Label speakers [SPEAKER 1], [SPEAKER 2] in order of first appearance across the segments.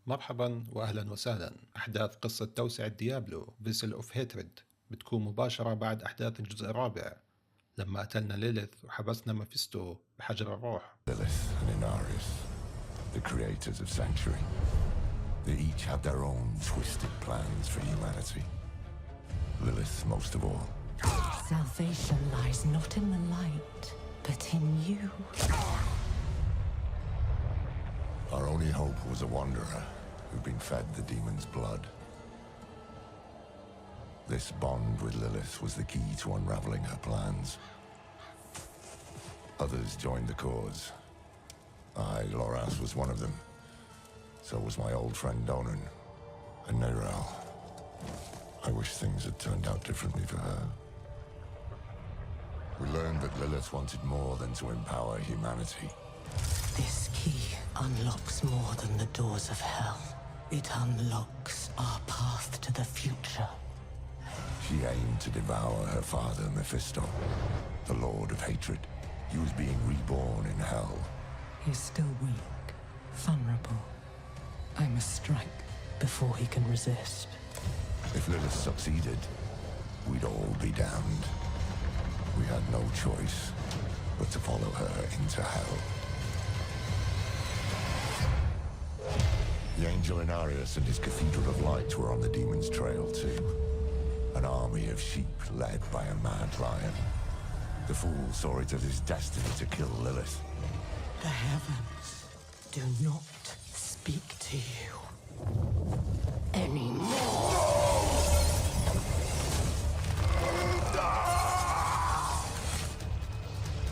[SPEAKER 1] مرحبا وأهلا وسهلا. أحداث قصة توسعة ديابلو فيسل أوف هيترد بتكون مباشرة بعد أحداث الجزء الرابع لما قتلنا ليليث وحبسنا ميفيستو بحجر الروح.
[SPEAKER 2] Lilith and Inarius, the creators of Sanctuary, they each had their own twisted plans for humanity. Lilith most of all.
[SPEAKER 3] Salvation lies not in the light, but in you.
[SPEAKER 2] Our only hope was a wanderer who'd been fed the demon's blood. This bond with Lilith was the key to unraveling her plans. Others joined the cause. I, Loras, was one of them. So was my old friend Donan and Neyral. I wish things had turned out differently for her. We learned that Lilith wanted more than to empower humanity.
[SPEAKER 3] This key unlocks more than the doors of hell. It unlocks our path to the future.
[SPEAKER 2] She aimed to devour her father, Mephisto, the Lord of Hatred. He was being reborn in hell.
[SPEAKER 3] He's still weak, vulnerable. I must strike before he can resist.
[SPEAKER 2] If Lilith succeeded, we'd all be damned. We had no choice but to follow her into hell. The angel Inarius and his Cathedral of Light were on the demon's trail too. An army of sheep led by a mad lion. The fool saw it as his destiny to kill Lilith.
[SPEAKER 3] The heavens do not speak to you anymore.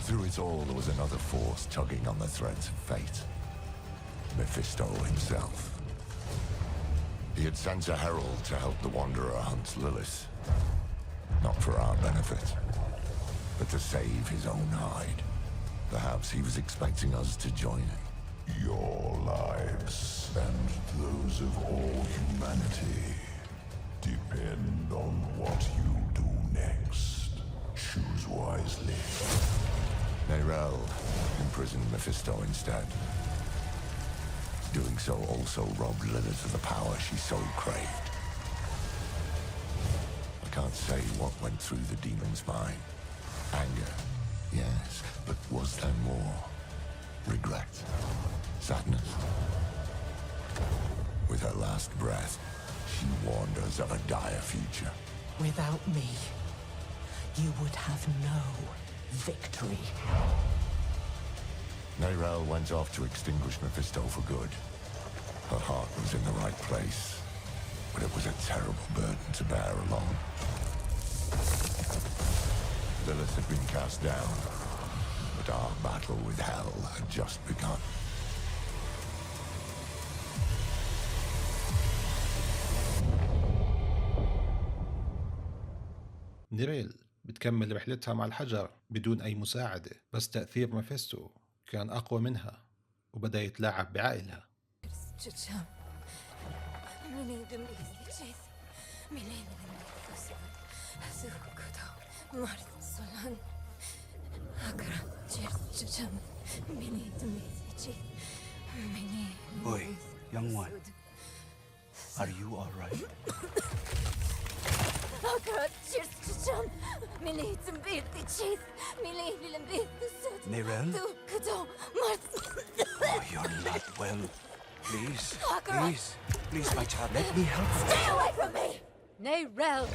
[SPEAKER 2] Through it all, there was another force tugging on the threads of fate. Mephisto himself. He had sent a herald to help the Wanderer hunt Lilith. Not for our benefit, but to save his own hide. Perhaps he was expecting us to join him.
[SPEAKER 4] Your lives and those of all humanity depend on what you do next. Choose wisely.
[SPEAKER 2] Neyriel imprisoned Mephisto instead. Doing so also robbed Lilith of the power she so craved. I can't say what went through the demon's mind. Anger, yes, but was there more? Regret? Sadness? With her last breath, she warned us of a dire future.
[SPEAKER 3] Without me, you would have no victory.
[SPEAKER 2] Neyriel went off to extinguish Mephisto for good. Her heart was in the right place, but it was a terrible burden to bear alone. Lilith had been cast down, but our battle with hell had just begun.
[SPEAKER 1] نيريل بتكمل رحلتها مع الحجر بدون أي مساعدة، بس تأثير ميفيستو كان أقوى منها وبدأ يتلاعب بعقلها.
[SPEAKER 5] Boy, young one, are you all right? Neyriel? Oh, you're not well. Please, please, my child, let me help you.
[SPEAKER 6] Stay away from me! Neyriel!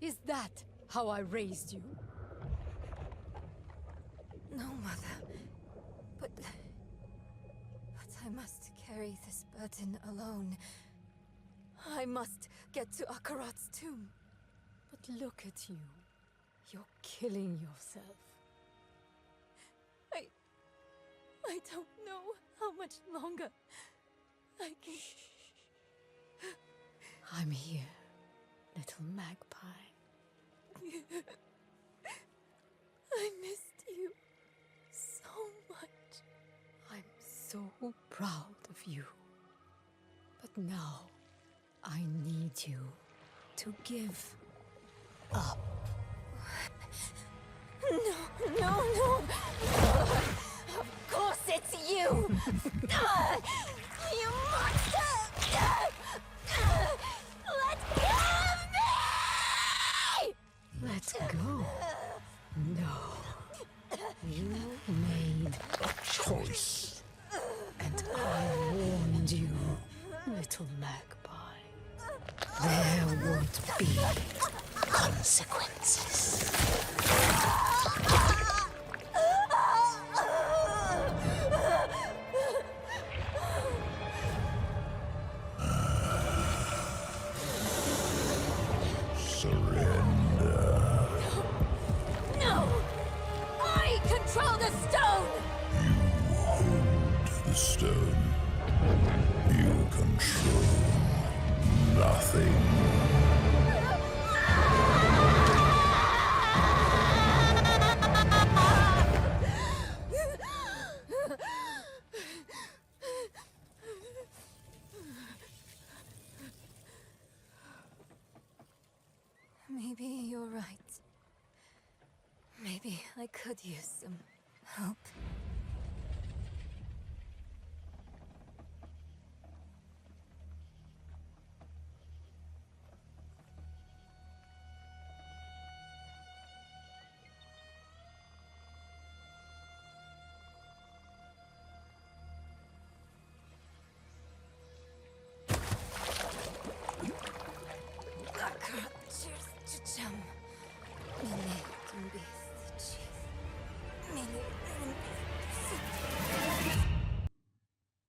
[SPEAKER 6] Is that how I raised you?
[SPEAKER 7] No, Mother. But I must carry this burden alone. I must get to Akarat's tomb.
[SPEAKER 6] But look at you. You're killing yourself.
[SPEAKER 7] I don't know how much longer I can...
[SPEAKER 6] I'm here, little magpie.
[SPEAKER 7] I missed you so much.
[SPEAKER 6] I'm so proud of you. But now, I need you to give up.
[SPEAKER 7] No! Of course it's you!
[SPEAKER 2] choice.
[SPEAKER 3] And I warned you, little magpie. There would be consequences.
[SPEAKER 4] Surrender.
[SPEAKER 7] No! I control the stone!
[SPEAKER 4] Hold the stone. You control nothing.
[SPEAKER 7] Maybe you're right. Maybe I could use some help.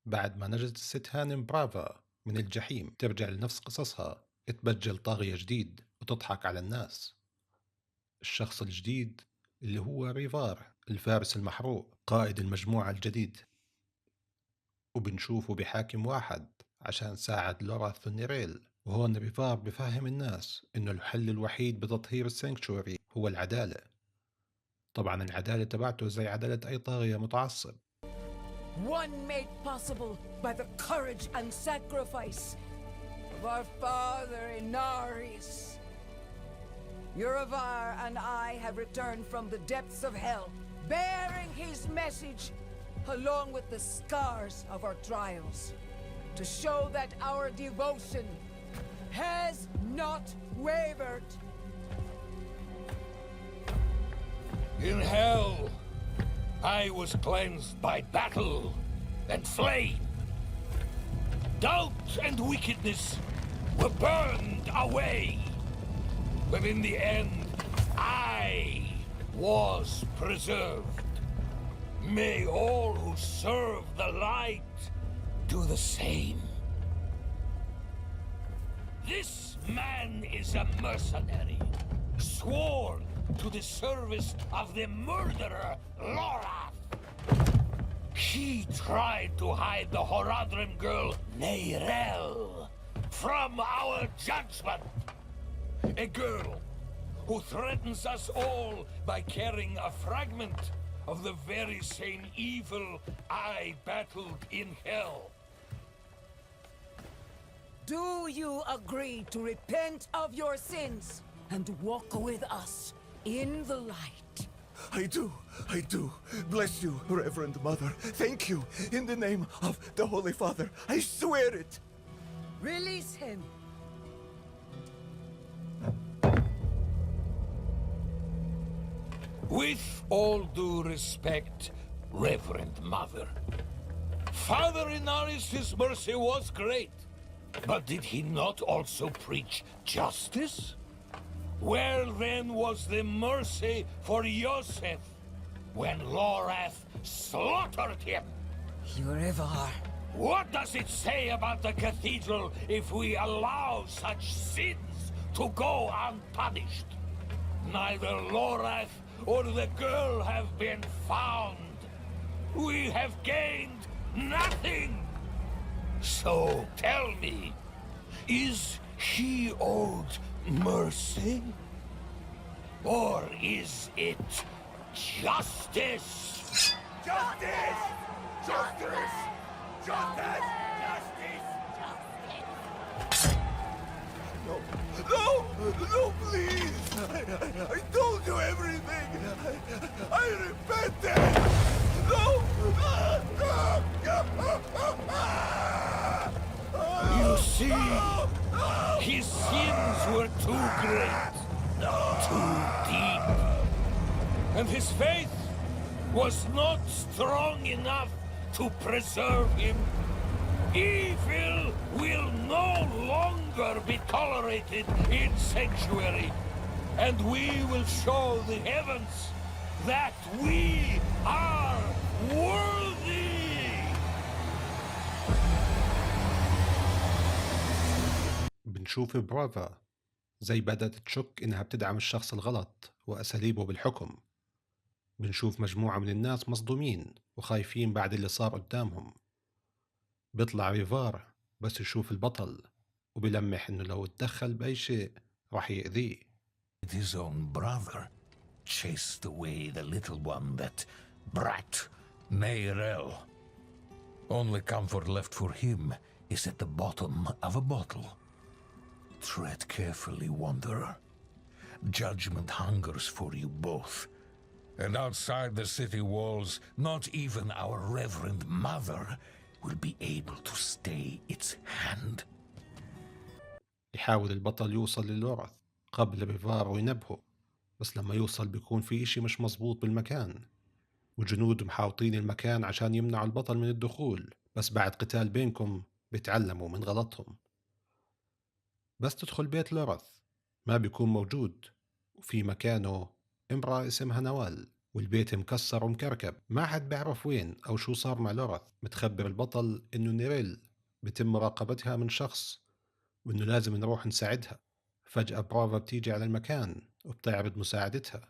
[SPEAKER 1] بعد ما نجت الست هانم برافا من الجحيم ترجع لنفس قصصها، تبجل طاغية جديد وتضحك على الناس. الشخص الجديد اللي هو ريفار الفارس المحروق قائد المجموعة الجديد، وبنشوفه بحاكم واحد عشان ساعد لوراث ونيريل. وهون ريفار بفهم الناس إنه الحل الوحيد بتطهير السانكتشوري هو العدالة. طبعا العدالة تبعته زي عدالة أي طاغية متعصب.
[SPEAKER 8] One made possible by the courage and sacrifice of our father Inaris. Urivar and I have returned from the depths of hell, bearing his message along with the scars of our trials, to show that our devotion has not wavered.
[SPEAKER 9] In hell, I was cleansed by battle and flame. Doubt and wickedness were burned away. But in the end, I was preserved. May all who serve the light do the same. This man is a mercenary, sworn to the service of the murderer, Lorath. He tried to hide the Horadrim girl, Neyrel, from our judgment. A girl who threatens us all by carrying a fragment of the very same evil I battled in hell.
[SPEAKER 8] Do you agree to repent of your sins and walk with us in the light?
[SPEAKER 10] I do. Bless you, Reverend Mother. Thank you. In the name of the Holy Father, I swear it.
[SPEAKER 8] Release him.
[SPEAKER 9] With all due respect, Reverend Mother, Father Inaris' mercy was great, but did he not also preach justice? Where then was the mercy for Yosef when Lorath slaughtered him?
[SPEAKER 8] Urivar.
[SPEAKER 9] What does it say about the cathedral if we allow such sins to go unpunished? Neither Lorath or the girl have been found. We have gained nothing. So tell me, is he owed mercy? Or is it justice?
[SPEAKER 10] Justice! Justice! Justice! Justice! No! No! No, please! I told you everything! I repented! No!
[SPEAKER 9] You see, his sins were too great, too deep. And his faith was not strong enough to preserve him. Evil will no longer be tolerated in Sanctuary, and we will show the heavens that we are worthy.
[SPEAKER 1] بنشوف برافا زي بدأت تشك إنها بتدعم الشخص الغلط وأساليبه بالحكم. بنشوف مجموعة من الناس مصدومين وخايفين بعد اللي صار قدامهم. بيطلع ريفار بس يشوف البطل وبيلمح إنه لو اتدخل بأي شيء راح يأذيه.
[SPEAKER 9] His own brother chased away the little one, that brat, Neyral. Only comfort left for him is at the bottom of a bottle. Tread carefully, wanderer. Judgment hungers for you both. And outside the city walls, not even our reverend mother will be able to stay its hand.
[SPEAKER 1] يحاول البطل يوصل للورث قبل ريفار وينبهه، بس لما يوصل بيكون في إشي مش مزبوط بالمكان، وجنود محاوطين المكان عشان يمنعوا البطل من الدخول، بس بعد قتال بينكم بيتعلموا من غلطهم. بس تدخل بيت لورث ما بيكون موجود، وفي مكانه أمرا اسمها نوال، والبيت مكسر ومكركب، ما حد بيعرف وين أو شو صار مع لورث. متخبر البطل إنه نيريل بتم مراقبتها من شخص وإنه لازم نروح نساعدها. فجأة برافا بتيجي على المكان وبتعرض مساعدتها.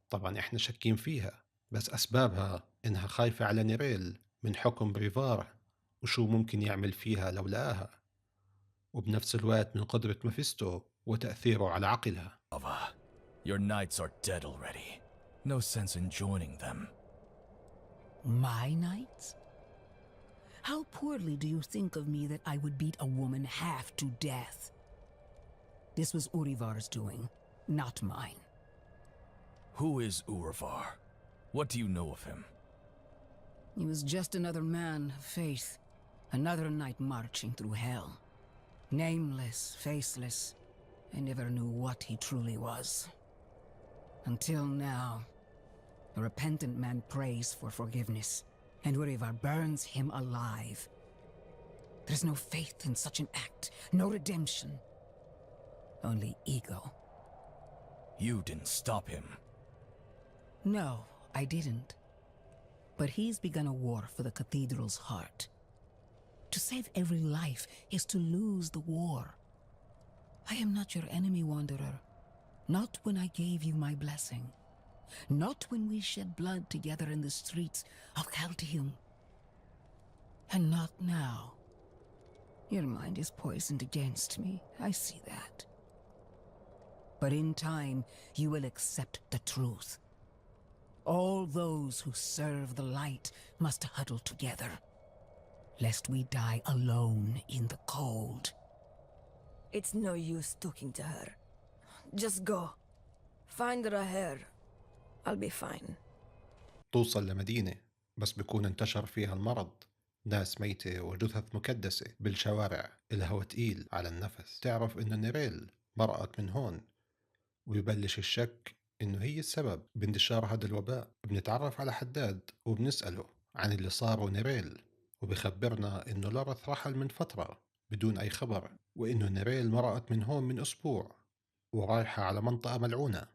[SPEAKER 1] طبعا إحنا شاكين فيها، بس أسبابها إنها خايفة على نيريل من حكم بريفار وشو ممكن يعمل فيها لو لقاها، وبنفس الوقت من قدرة ميفيستو وتأثيره على عقلها.
[SPEAKER 5] Your knights are dead already. No sense in joining them.
[SPEAKER 3] My knights? How poorly do you think of me that I would beat a woman half to death? This was Urivar's doing, not mine.
[SPEAKER 5] Who is Urivar? What do you know of him?
[SPEAKER 3] He was just another man of faith, another knight marching through hell. Nameless, faceless, I never knew what he truly was. Until now, a repentant man prays for forgiveness, and Urivar burns him alive. There's no faith in such an act, no redemption. Only ego.
[SPEAKER 5] You didn't stop him.
[SPEAKER 3] No, I didn't. But he's begun a war for the cathedral's heart. To save every life is to lose the war. I am not your enemy, Wanderer. Not when I gave you my blessing. Not when we shed blood together in the streets of Chaldeum. And not now. Your mind is poisoned against me, I see that. But in time, you will accept the truth. All those who serve the light must huddle together, lest we die alone in the cold.
[SPEAKER 7] It's no use talking to her. Just go. Find Rahir. I'll be fine.
[SPEAKER 1] توصل لمدينة بس بيكون انتشر فيها المرض، ناس ميتة وجثث مكدسة بالشوارع، الهوا تقيل على النفس. تعرف إنه نيريل مرقت من هون، ويبلش الشك إنه هي السبب بانتشار هذا الوباء. بنتعرف على حداد وبنسأله عن اللي صار ونيريل، وبخبرنا إنه لورث رحل من فترة بدون أي خبر، وإنه نيريل مرقت من هون من أسبوع ورايحة على منطقة ملعونة.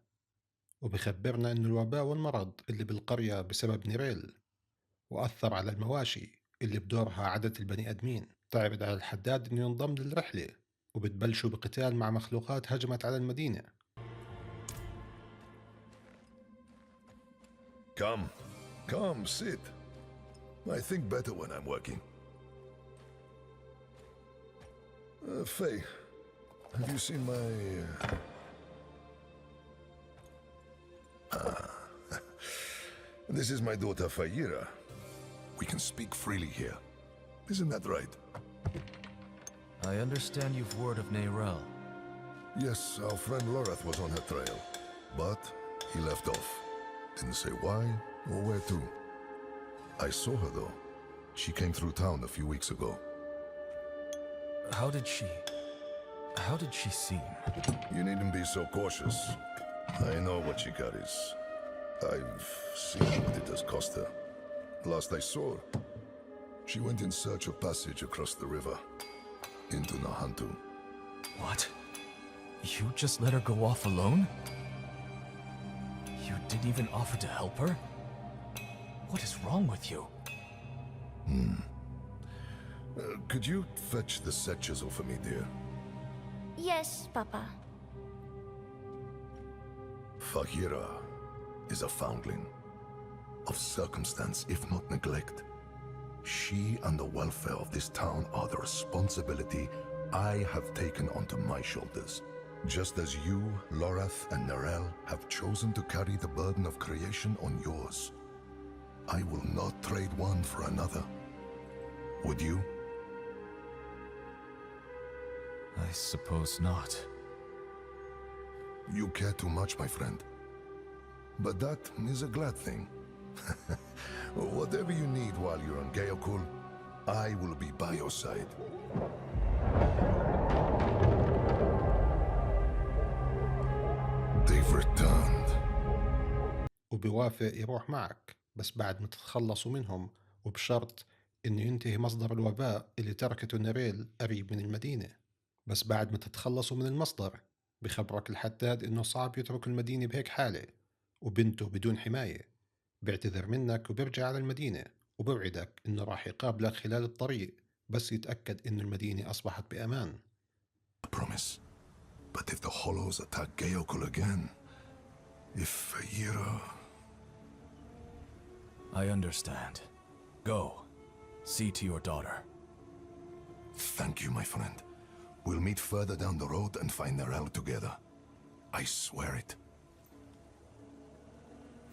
[SPEAKER 1] وبخبرنا إنه الوباء والمرض اللي بالقرية بسبب نيريل، وأثر على المواشي اللي بدورها عدد البني آدمين. تعرض على الحداد إنه ينضم للرحلة، وبتبلشوا بقتال مع مخلوقات هجمت على المدينة.
[SPEAKER 4] Come, sit. I think better when I'm working. Faye, have you seen my... This is my daughter, Fayira. We can speak freely here. Isn't that right?
[SPEAKER 5] I understand you've word of Neyriel.
[SPEAKER 4] Yes, our friend Loreth was on her trail, but he left off. Didn't say why or where to. I saw her though. She came through town a few weeks ago.
[SPEAKER 5] How did she seem?
[SPEAKER 4] You needn't be so cautious. I know what she carries. I've seen what it has cost her. Last I saw her, she went in search of passage across the river into Nahantu.
[SPEAKER 5] What? You just let her go off alone? You didn't even offer to help her? What is wrong with you?
[SPEAKER 4] Could you fetch the set chisel for me, dear?
[SPEAKER 11] Yes, Papa.
[SPEAKER 4] Fahira is a foundling of circumstance, if not neglect. She and the welfare of this town are the responsibility I have taken onto my shoulders. Just as you, Lorath, and Nirel have chosen to carry the burden of creation on yours. I will not trade one for another. Would you?
[SPEAKER 5] I suppose not.
[SPEAKER 4] You care too much, my friend. But that is a glad thing. Whatever you need while you're on Geokul, I will be by your side. They've returned.
[SPEAKER 1] وبيوافق يروح معك بس بعد ما تتخلصوا منهم، وبشرط إنه ينتهي مصدر الوباء اللي تركته نيريل قريب من المدينة. بس بعد ما تتخلصوا من المصدر بخبرك الحداد إنه صعب يترك المدينة بهيك حالة وبنته بدون حماية. بيعتذر منك وبيرجع على المدينة وبوعدك إنه راح يقابلك خلال الطريق بس يتأكد إنه المدينة أصبحت بأمان.
[SPEAKER 4] I promise. But if the Hollows attack Geokul again, if Fahira...
[SPEAKER 5] I understand. Go. See to your daughter.
[SPEAKER 4] Thank you, my friend. We'll meet further down the road and find Nirel together. I swear it.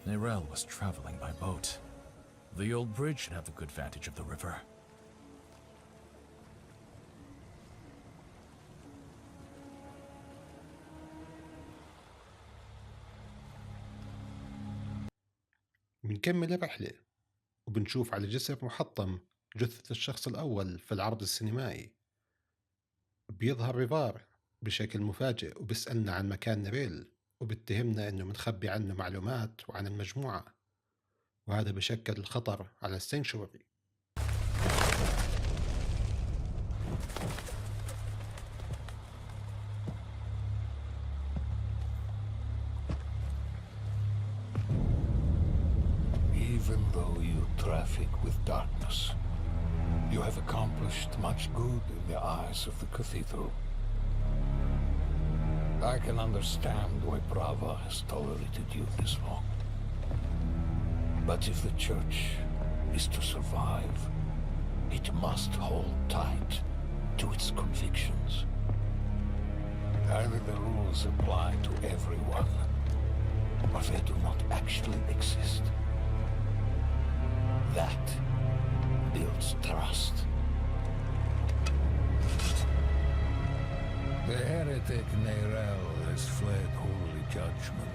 [SPEAKER 5] Nirel was traveling by boat. The old bridge should have a good vantage of the river.
[SPEAKER 1] بنكمل الرحلة وبنشوف على جسر محطم جثة الشخص الأول في العرض السينمائي. بيظهر ريفار بشكل مفاجئ وبيسألنا عن مكان نيريل وبتهمنا إنه منخبي عنه معلومات وعن المجموعة، وهذا بشكل الخطر على السنشوري.
[SPEAKER 9] Even though you traffic with darkness, you have accomplished much good in the eyes of the cathedral. I can understand why Brava has tolerated you this long. But if the church is to survive, it must hold tight to its convictions. Either the rules apply to everyone, or they do not actually exist. That builds trust. The heretic Nirel has fled holy judgment.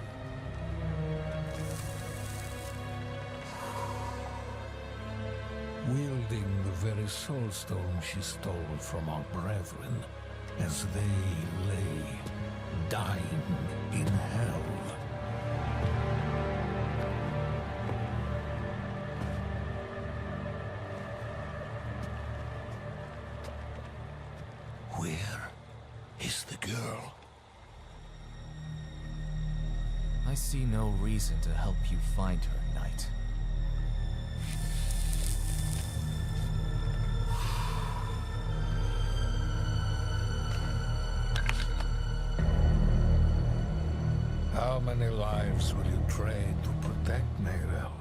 [SPEAKER 9] Wielding the very soulstone she stole from our brethren as they lay dying in hell. Where is the girl?
[SPEAKER 5] I see no reason to help you find her, Knight.
[SPEAKER 9] How many lives will you trade to protect Nirel?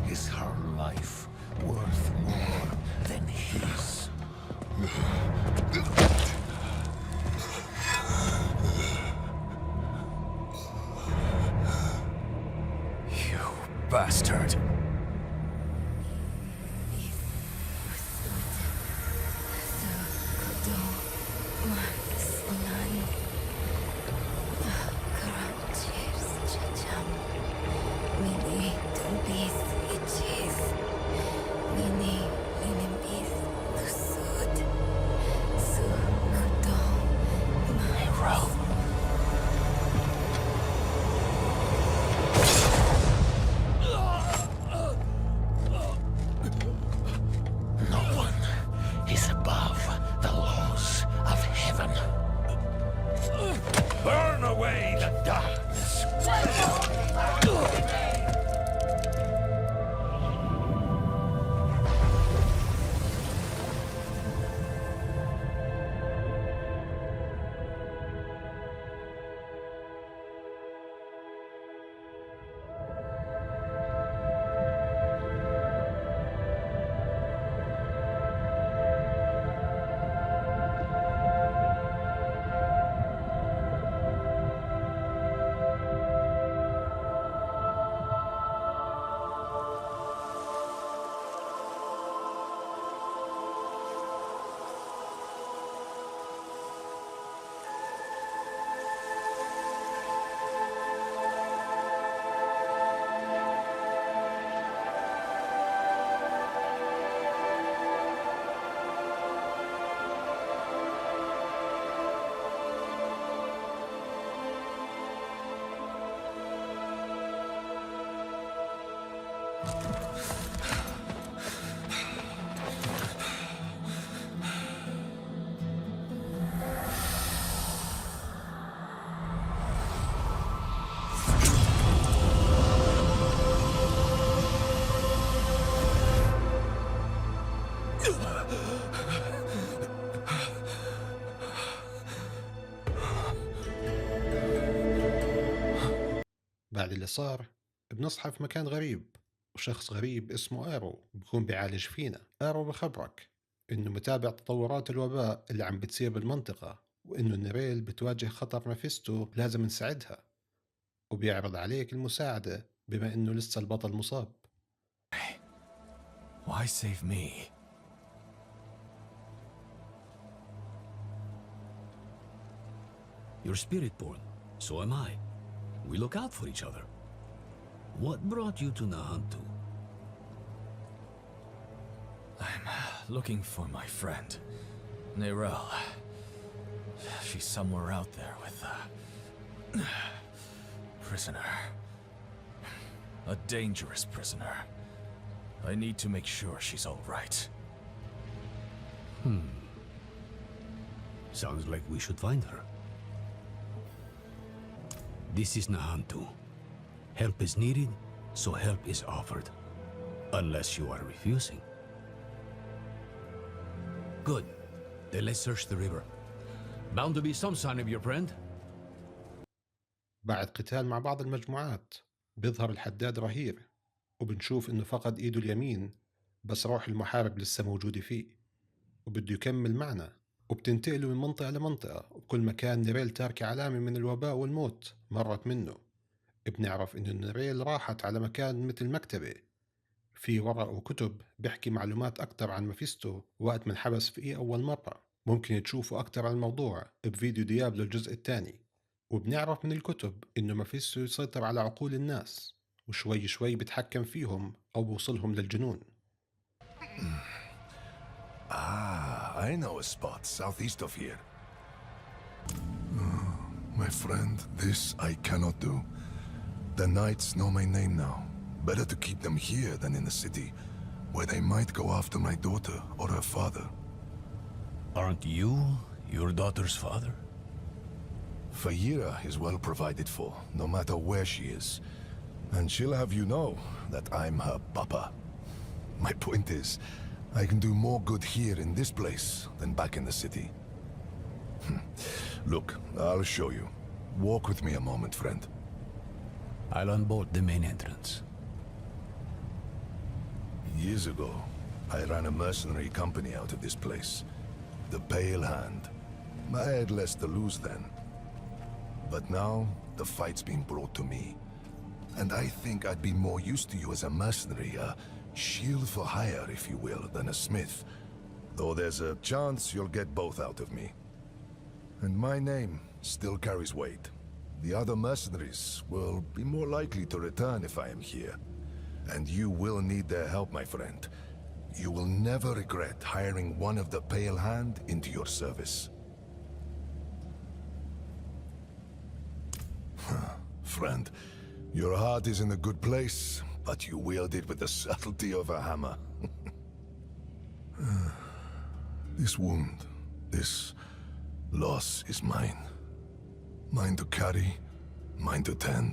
[SPEAKER 9] Is her life worth more than his?
[SPEAKER 5] You bastard!
[SPEAKER 1] بعد اللي صار بنصحى في مكان غريب، وشخص غريب اسمه آرو بيكون بيعالج فينا. آرو بخبرك إنه متابع تطورات الوباء اللي عم بتصير بالمنطقة، وإنه نيريل بتواجه خطر ميفيستو لازم نساعدها، وبيعرض عليك المساعدة بما إنه لسه البطل مصاب.
[SPEAKER 5] Why save me?
[SPEAKER 12] You're spirit-born, so am I. We look out for each other. What brought you to Nahantu?
[SPEAKER 5] I'm looking for my friend, Neyral. She's somewhere out there with a prisoner. A dangerous prisoner. I need to make sure she's all right.
[SPEAKER 12] Sounds like we should find her. This is Nahantu. Help is needed, so help is offered. Unless you are refusing. Good. Then let's search the river. Bound to be some sign of your friend.
[SPEAKER 1] بعد قتال مع بعض المجموعات بيظهر الحداد رهيب، وبنشوف إنه فقد إيده اليمين، بس روح المحارب لسه موجودة فيه وبده يكمل معنا. وبتنتقلوا من منطقة لمنطقة، وبكل مكان نيريل تاركة علامة من الوباء والموت مرت منه. بنعرف إنه نيريل راحت على مكان مثل مكتبة في ورق وكتب بيحكي معلومات أكتر عن ميفيستو وقت من حبس فيه أول مرة. ممكن تشوفوا أكتر عن الموضوع بفيديو ديابلو الجزء الثاني. وبنعرف من الكتب إنه ميفيستو يسيطر على عقول الناس، وشوي شوي بتحكم فيهم أو بوصلهم للجنون.
[SPEAKER 4] I know a spot southeast of here. My friend, this I cannot do. The knights know my name now. Better to keep them here than in the city, where they might go after my daughter or her father.
[SPEAKER 12] Aren't you your daughter's father?
[SPEAKER 4] Fayira is well provided for, no matter where she is. And she'll have you know that I'm her papa. My point is, I can do more good here in this place than back in the city. Look, I'll show you. Walk with me a moment, friend.
[SPEAKER 12] I'll unbolt the main entrance.
[SPEAKER 4] Years ago, I ran a mercenary company out of this place. The Pale Hand. I had less to lose then. But now, the fight's being brought to me. And I think I'd be more used to you as a mercenary, a shield for hire, if you will, than a smith. Though there's a chance you'll get both out of me. And my name still carries weight. The other mercenaries will be more likely to return if I am here. And you will need their help, my friend. You will never regret hiring one of the Pale Hand into your service. Friend, your heart is in a good place, but you wield it with the subtlety of a hammer. This wound, this loss is mine. Mine to carry, mine to tend.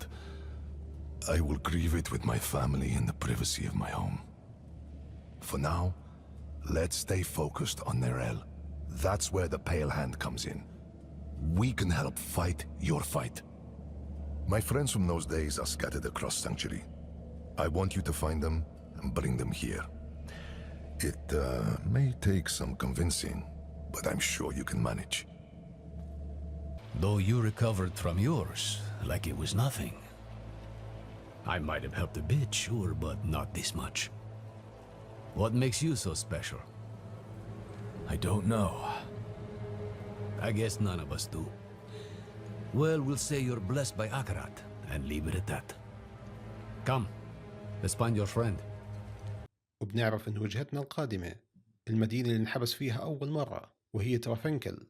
[SPEAKER 4] I will grieve it with my family in the privacy of my home. For now, let's stay focused on Neyriel. That's where the Pale Hand comes in. We can help fight your fight. My friends from those days are scattered across Sanctuary. I want you to find them and bring them here. It may take some convincing, but I'm sure you can manage.
[SPEAKER 12] Though you recovered from yours like it was nothing. I might have helped a bit, sure, but not this much. What makes you so special?
[SPEAKER 5] I don't know.
[SPEAKER 12] I guess none of us do. Well, we'll say you're blessed by Akarat and leave it at that. Come, let's find your friend.
[SPEAKER 1] وبنعرف إن وجهتنا القادمة المدينة اللي انحبس فيها أول مرة، وهي ترافنكل.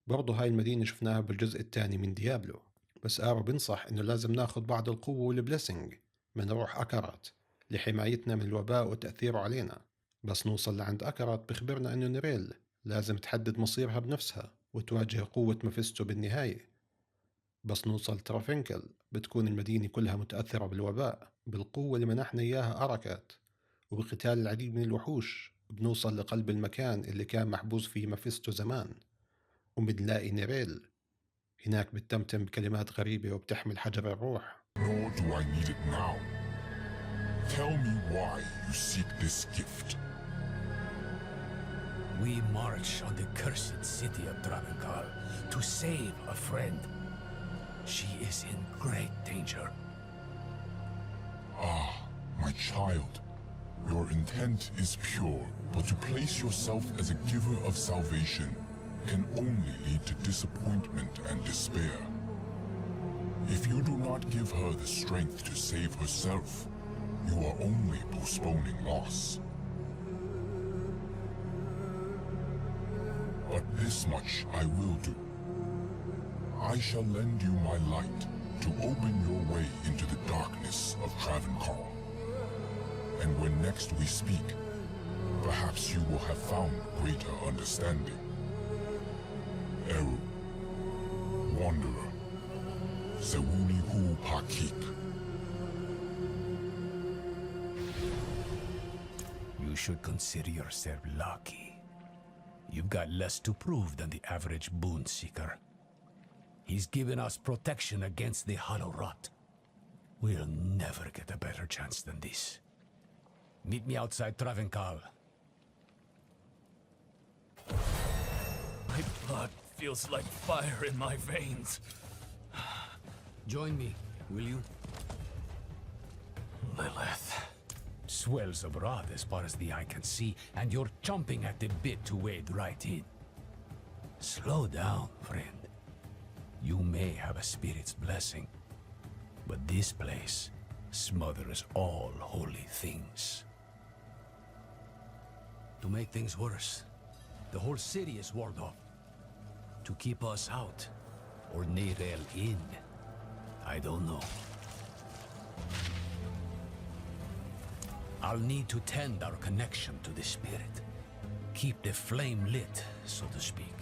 [SPEAKER 1] برضو هاي المدينة شفناها بالجزء الثاني من ديابلو. بس آرو بنصح إنه لازم ناخد بعض القوة والبليسنج من روح أكرات لحمايتنا من الوباء وتأثيره علينا. بس نوصل لعند أكرات بخبرنا إنه نيريل لازم تحدد مصيرها بنفسها وتواجه قوة ميفيستو بالنهاية. بس نوصل ترافنكل بتكون المدينة كلها متأثرة بالوباء بالقوة اللي منحنا إياها أركات، وبقتال العديد من الوحوش بنوصل لقلب المكان اللي كان محبوس فيه ميفيستو زمان، وبنلاقي نيريل هناك بتتمتم بكلمات غريبة وبتحمل حجر الروح.
[SPEAKER 2] nor do I need it now. Tell me why you seek this gift.
[SPEAKER 12] We march on the cursed city of Travenkal to save a friend. She is in great danger.
[SPEAKER 2] Ah, my child. Your intent is pure, but to place yourself as a giver of salvation can only lead to disappointment and despair. If you do not give her the strength to save herself, you are only postponing loss. But this much I will do. I shall lend you my light to open your way into the darkness of Travenkal. And when next we speak, perhaps you will have found greater understanding. Eru, Wanderer, Sewuni Hu Pakik.
[SPEAKER 12] You should consider yourself lucky. You've got less to prove than the average boon seeker. He's given us protection against the hollow rot. We'll never get a better chance than this. Meet me outside Travenkal.
[SPEAKER 5] My blood feels like fire in my veins.
[SPEAKER 12] Join me, will you?
[SPEAKER 5] Lilith.
[SPEAKER 12] Swells abroad as far as the eye can see, and you're chomping at the bit to wade right in. Slow down, friend. You may have a spirit's blessing, but this place smothers all holy things. To make things worse, the whole city is walled off. To keep us out, or Neireil in, I don't know. I'll need to tend our connection to the spirit. Keep the flame lit, so to speak.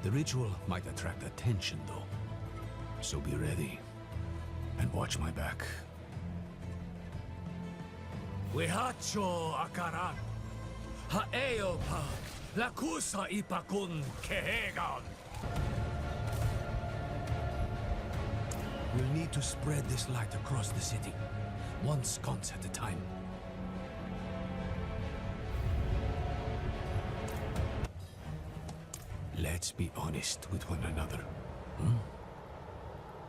[SPEAKER 12] The ritual might attract attention, though. So be ready, and watch my back. Wihacho akaran, haeopa, lakusa ipakun kehegan. We'll need to spread this light across the city, one sconce at a time. Let's be honest with one another.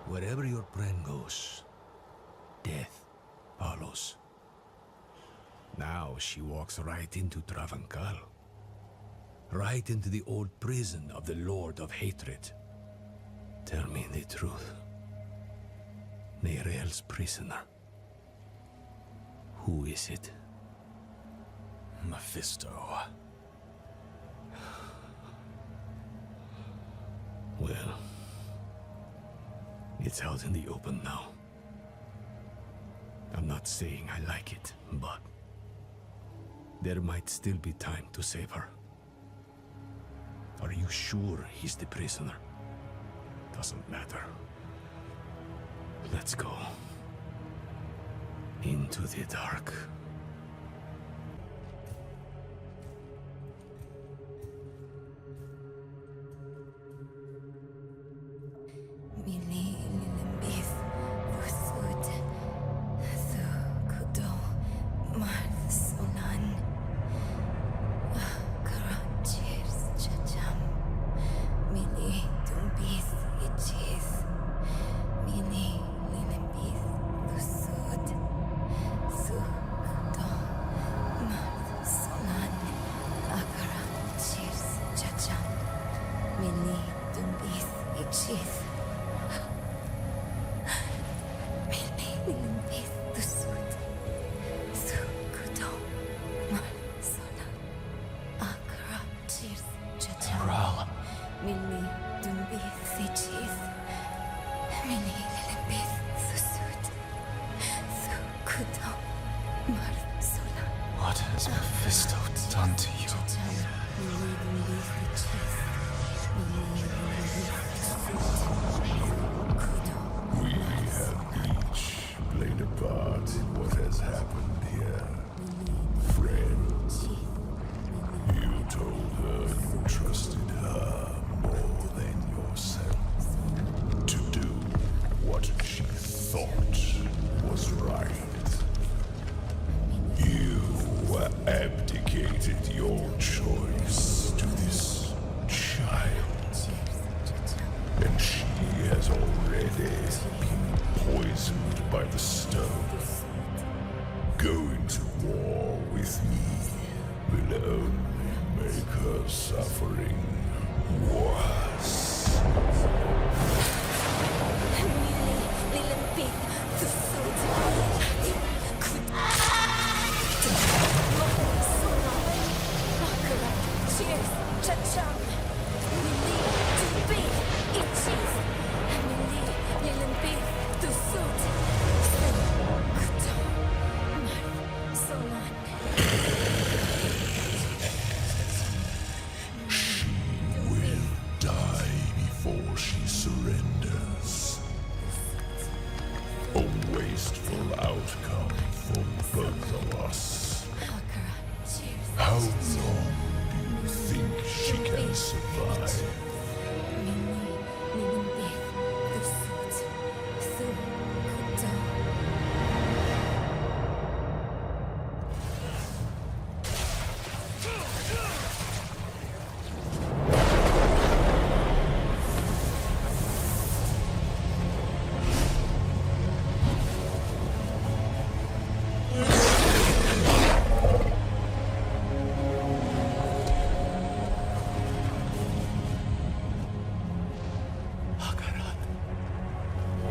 [SPEAKER 12] Wherever your friend goes, death follows. Now she walks right into Travenkal. Right into the old prison of the Lord of Hatred. Tell me the truth. Neireil's prisoner. Who is it?
[SPEAKER 5] Mephisto.
[SPEAKER 12] Well, it's out in the open now. I'm not saying I like it, but there might still be time to save her. Are you sure he's the prisoner? Doesn't matter. Let's go. Into the dark.
[SPEAKER 5] What has Mephisto done to you?
[SPEAKER 4] We have each played a part in what has happened here. Friends, you told her you trusted her more than yourself to do what she thought
[SPEAKER 2] delegated your choice to this child, and she has already been poisoned by the stone. Going to war with me will only make her suffering worse.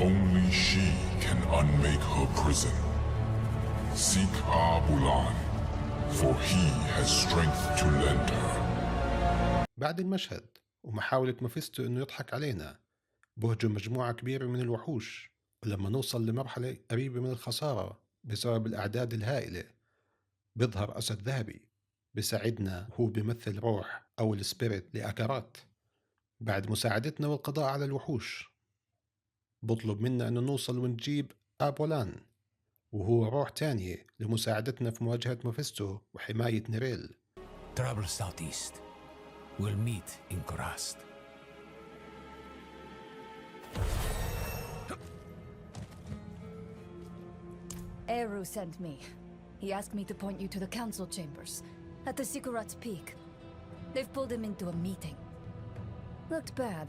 [SPEAKER 2] Only she can unmake her prison. Seek Abulan, for he has strength to lend her.
[SPEAKER 1] بعد المشهد ومحاولة ميفيستو إنه يضحك علينا بهجم مجموعة كبيرة من الوحوش، ولما نوصل لمرحلة قريبة من الخسارة بسبب الأعداد الهائلة بيظهر أسد ذهبي بيساعدنا وهو بيمثل روح أو السبيريت لأكارات. بعد مساعدتنا والقضاء على الوحوش بطلب منا أنه نوصل ونجيب أبولان وهو روح تانية لمساعدتنا في مواجهة ميفيستو وحماية نيريل.
[SPEAKER 12] Travel southeast. We'll meet in Korast.
[SPEAKER 6] Eru sent me. He asked me to point you to the council chambers at the Sikurat's Peak. They've pulled him into a meeting. Looked bad.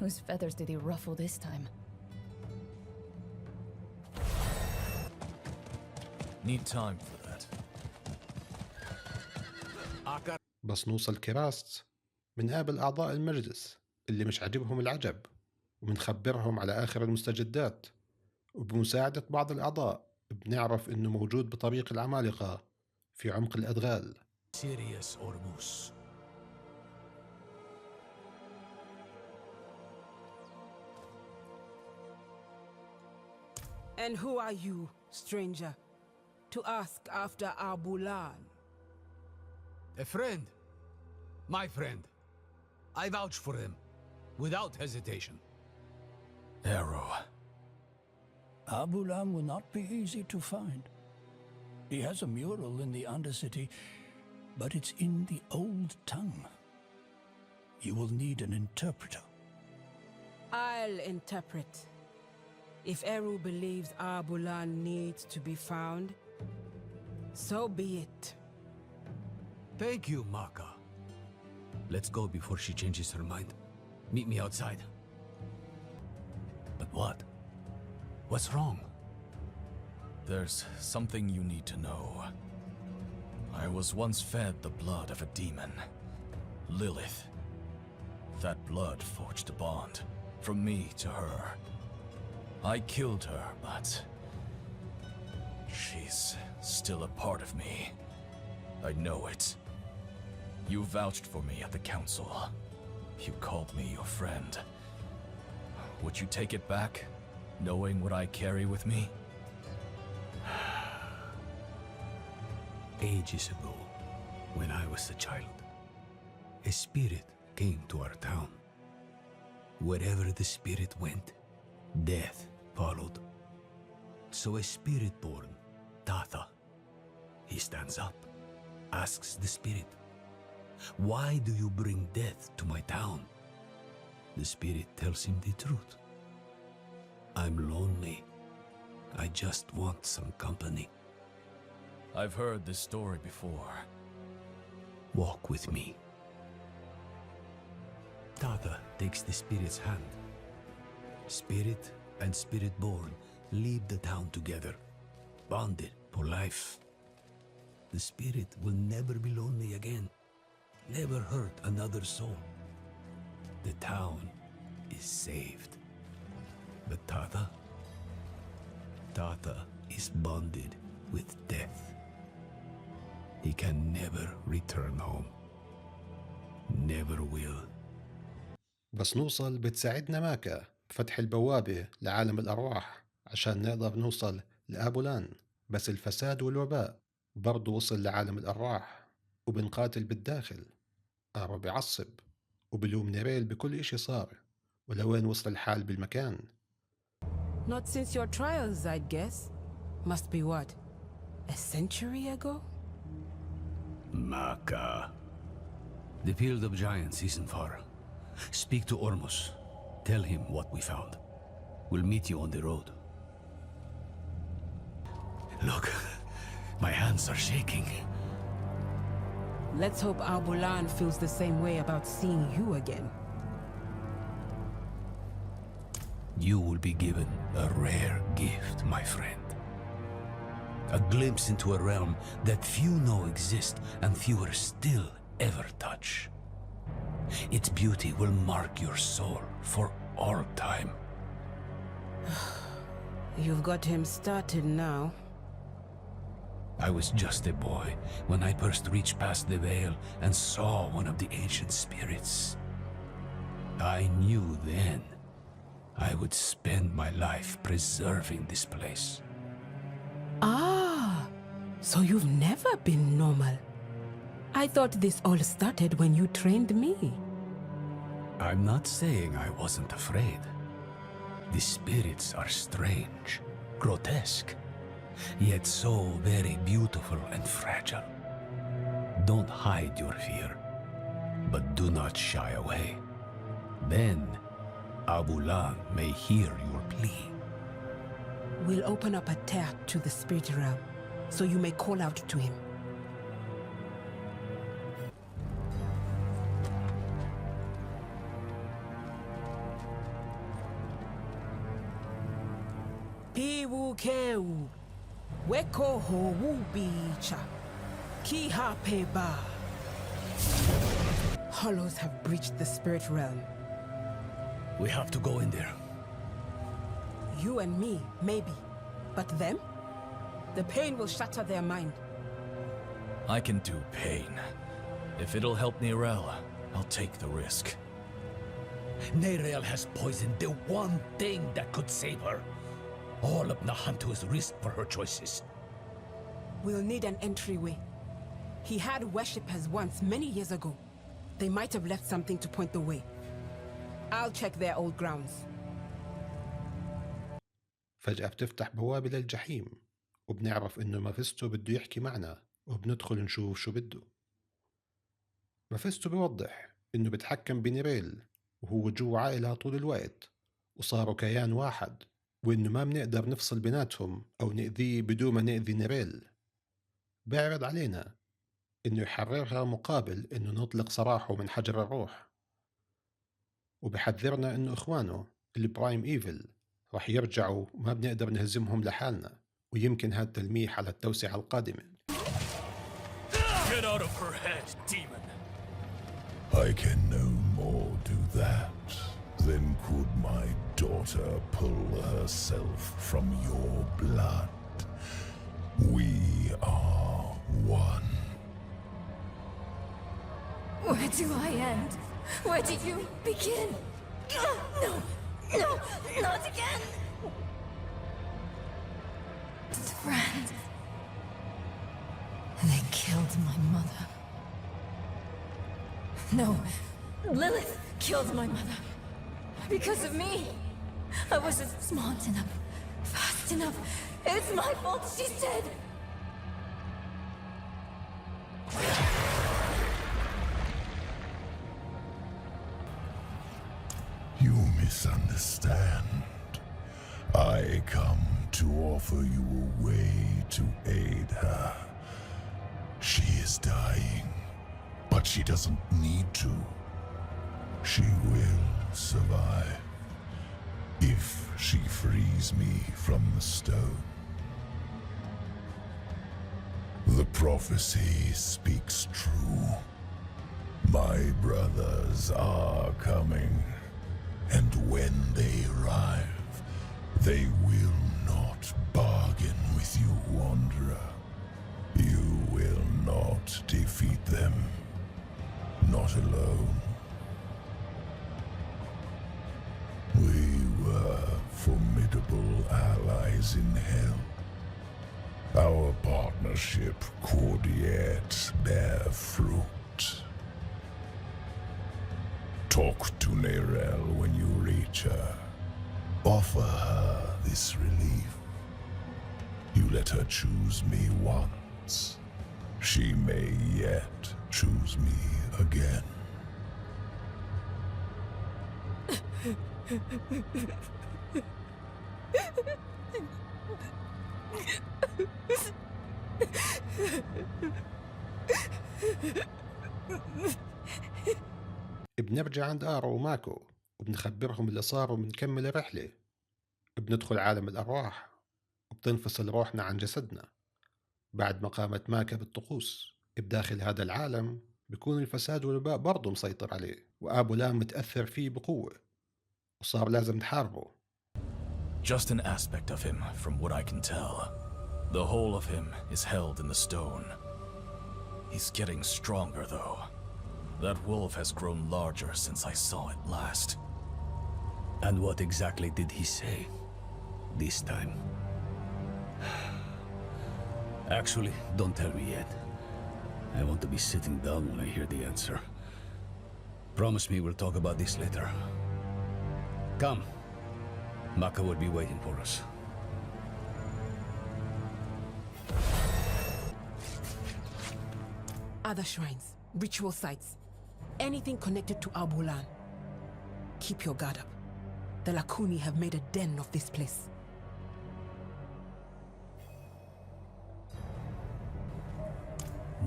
[SPEAKER 6] Whose feathers did he ruffle this time?
[SPEAKER 5] Need time for that.
[SPEAKER 1] بس نوصل كراست منقابل أعضاء المجلس اللي مش عاجبهم العجب ومنخبرهم على آخر المستجدات، وبمساعدة بعض الأعضاء بنعرف إنه موجود بطريق العمالقة في عمق الأدغال.
[SPEAKER 12] Sirius Ormus.
[SPEAKER 8] And who are you, stranger, to ask after Abulan?
[SPEAKER 12] A friend. My friend. I vouch for him, without hesitation. Arrow.
[SPEAKER 13] Abulan will not be easy to find. He has a mural in the Undercity, but it's in the old tongue. You will need an interpreter.
[SPEAKER 8] I'll interpret. If Eru believes Abulan needs to be found, so be it.
[SPEAKER 12] Thank you, Maka. Let's go before she changes her mind. Meet me outside. But what? What's wrong?
[SPEAKER 5] There's something you need to know. I was once fed the blood of a demon, Lilith. That blood forged a bond from me to her. I killed her, but she's still a part of me. I know it. You vouched for me at the council. You called me your friend. Would you take it back, knowing what I carry with me?
[SPEAKER 12] Ages ago, when I was a child, a spirit came to our town. Wherever the spirit went, death followed. So a spirit born, Tatha, he stands up, asks the spirit, "Why do you bring death to my town?" The spirit tells him the truth. "I'm lonely. I just want some company."
[SPEAKER 5] I've heard this story before.
[SPEAKER 12] walk with me. Tata takes the spirit's hand. Spirit and spirit-born leave the town together, bonded for life. The spirit will never be lonely again, never hurt another soul. The town is saved. But Tata is bonded with death. He can never return home. Never will.
[SPEAKER 1] بس نوصل بتساعدنا ماكا بفتح البوابة لعالم الأرواح عشان نقدر نوصل لآبولان. بس الفساد والوباء برضو وصل لعالم الأرواح وبنقاتل بالداخل. أمرا بيعصب وبلوم نيريل بكل إشي صار ولوين وصل الحال بالمكان.
[SPEAKER 14] Not since your trials, I'd guess. Must be what? A century ago?
[SPEAKER 12] Maka. The Field of Giants isn't far. Speak to Ormus. Tell him what we found. We'll meet you on the road. Look, my hands are shaking.
[SPEAKER 14] Let's hope Abulan feels the same way about seeing you again.
[SPEAKER 12] You will be given a rare gift, my friend. A glimpse into a realm that few know exist and fewer still ever touch. Its beauty will mark your soul for all time.
[SPEAKER 14] You've got him started now.
[SPEAKER 12] I was just a boy when I first reached past the veil and saw one of the ancient spirits. I knew then I would spend my life preserving this place.
[SPEAKER 14] Ah, so you've never been normal. I thought this all started when you trained me.
[SPEAKER 12] I'm not saying I wasn't afraid. The spirits are strange, grotesque, yet so very beautiful and fragile. Don't hide your fear, but do not shy away. Then Abulan may hear your plea.
[SPEAKER 14] We'll open up a tear to the spirit realm, so you may call out to him. Piwukeu, weko ho wubicha, kiha peba. Hollows have breached the spirit realm.
[SPEAKER 12] We have to go in there.
[SPEAKER 14] You and me, maybe. But them? The pain will shatter their mind.
[SPEAKER 5] I can do pain. If it'll help Nirel, I'll take the risk.
[SPEAKER 12] Neyrael has poisoned the one thing that could save her. All of Nahantu's risk for her choices.
[SPEAKER 14] We'll need an entryway. He had worshippers once, many years ago. They might have left something to point the way. I'll check their old grounds.
[SPEAKER 1] فجأة بتفتح بوابة للجحيم وبنعرف إنه ميفيستو بده يحكي معنا وبندخل نشوف شو بده. ميفيستو بيوضح إنه بتحكم بنيريل وهو جوا عائلة طول الوقت وصاروا كيان واحد وإنه ما بنقدر نفصل بيناتهم أو نأذيه بدون ما نأذي نيريل. بيعرض علينا إنه يحررها مقابل إنه نطلق سراحه من حجر الروح، وبحذرنا إنه إخوانه البرايم إيفل رح يرجعوا وما بنقدر نهزمهم لحالنا، ويمكن هذا تلميح على التوسعة القادمة.
[SPEAKER 5] Get out of her head, demon!
[SPEAKER 2] I can no more do that than could my daughter pull herself from your blood. We are one.
[SPEAKER 6] Where do I end? Where do you begin? No, no, not again! Friend. They killed my mother. No, Lilith killed my mother. Because of me. I wasn't smart enough, fast enough. It's my fault she's dead.
[SPEAKER 2] You misunderstand. I come to offer you a way to aid her. She is dying, But she doesn't need to. She will survive if she frees me from the stone. The prophecy speaks true. My brothers are coming, and when they arrive, they will not bargain with you, Wanderer. You will not defeat them, not alone. We were formidable allies in hell. Our partnership could yet bear fruit. Talk to Neyral when you reach her. Offer her this relief. You let her choose me once. She may yet choose me again.
[SPEAKER 1] بنرجع عند آرو وماكو وبنخبرهم اللي صار وبنكمل الرحلة. بندخل عالم الأرواح وبتنفصل روحنا عن جسدنا. بعد ما قامت ماكا بالطقوس بداخل هذا العالم بيكون الفساد والوباء برضه مسيطر عليه، وآبو لام متأثر فيه بقوة وصار لازم نحاربه.
[SPEAKER 5] Just an aspect of him, from what I can tell. The whole of him is held in the stone. He's getting stronger, though. That wolf has grown larger since I saw it last.
[SPEAKER 12] And what exactly did he say this time? Actually, don't tell me yet. I want to be sitting down when I hear the answer. Promise me we'll talk about this later. Come. Maka will be waiting for us.
[SPEAKER 14] Other shrines, ritual sites, anything connected to Abulan. Keep your guard up. The Lakuni have made a den of this place.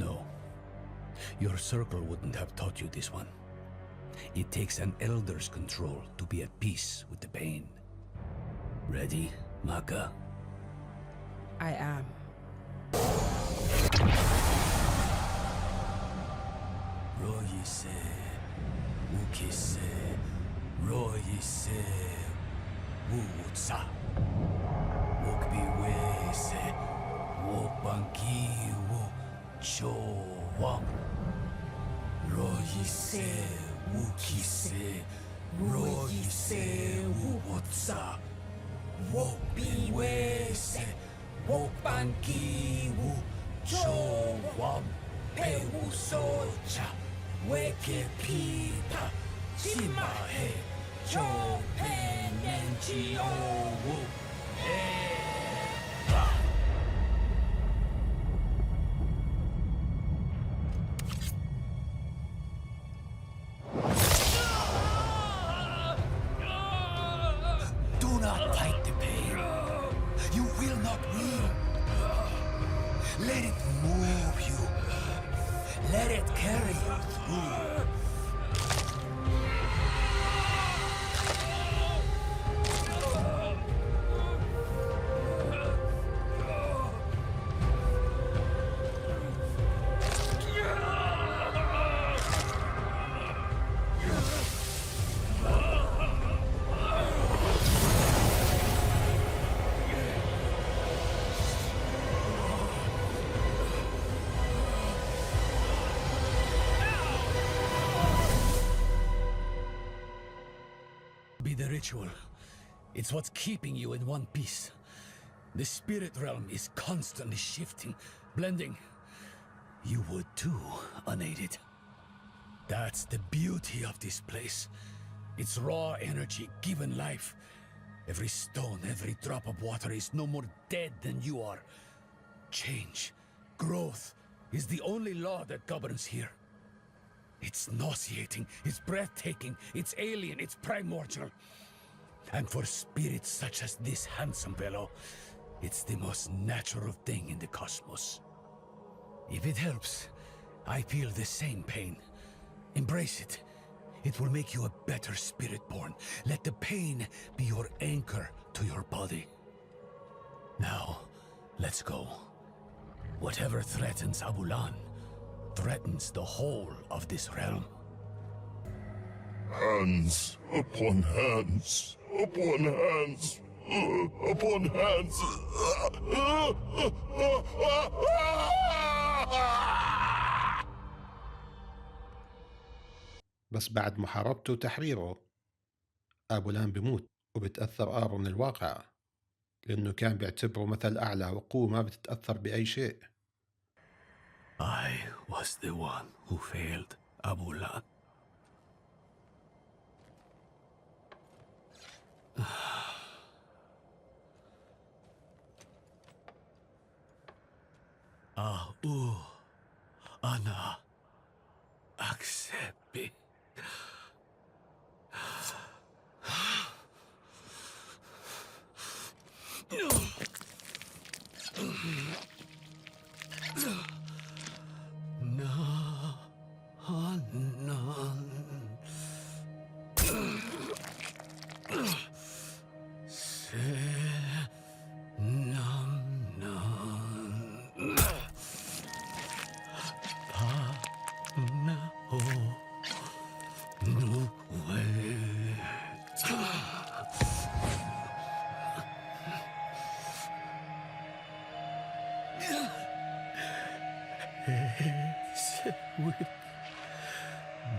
[SPEAKER 12] No. Your circle wouldn't have taught you this one. It takes an elder's control to be at peace with the pain. Ready, Maka?
[SPEAKER 14] I am.
[SPEAKER 12] Royise, Ukise, Royise, Wutsa, Wokbiwese, Wokbankiwu, Chowam. Royise, Ukise, Royise, Wutsa, Wokbiwese, Wokbankiwu, Chowam, Pewusocha. Weke pipa, simahe, chope nenchi owu, eba. Do not fight the pain. You will not win. Let it move you. Let it carry you through. The ritual. It's what's keeping you in one piece. The spirit realm is constantly shifting, blending. You would too, unaided. That's the beauty of this place. It's raw energy given life. Every stone, every drop of water is no more dead than you are. Change, growth is the only law that governs here. It's nauseating, it's breathtaking, it's alien, it's primordial. And for spirits such as this handsome fellow, it's the most natural thing in the cosmos. If it helps, I feel the same pain, Embrace it. It will make you a better spirit-born. Let the pain be your anchor to your body. Now, let's go. Whatever threatens Abulan threatens the whole of this realm.
[SPEAKER 2] Hands upon hands, upon hands, upon hands.
[SPEAKER 1] بس بعد محاربته وتحريره أبولان بيموت، وبتأثر آرو من الواقع لأنه كان بيعتبره مثل أعلى وقوة ما بتتأثر بأي شيء.
[SPEAKER 12] I was the one who failed Abulan. أنا أكسبي.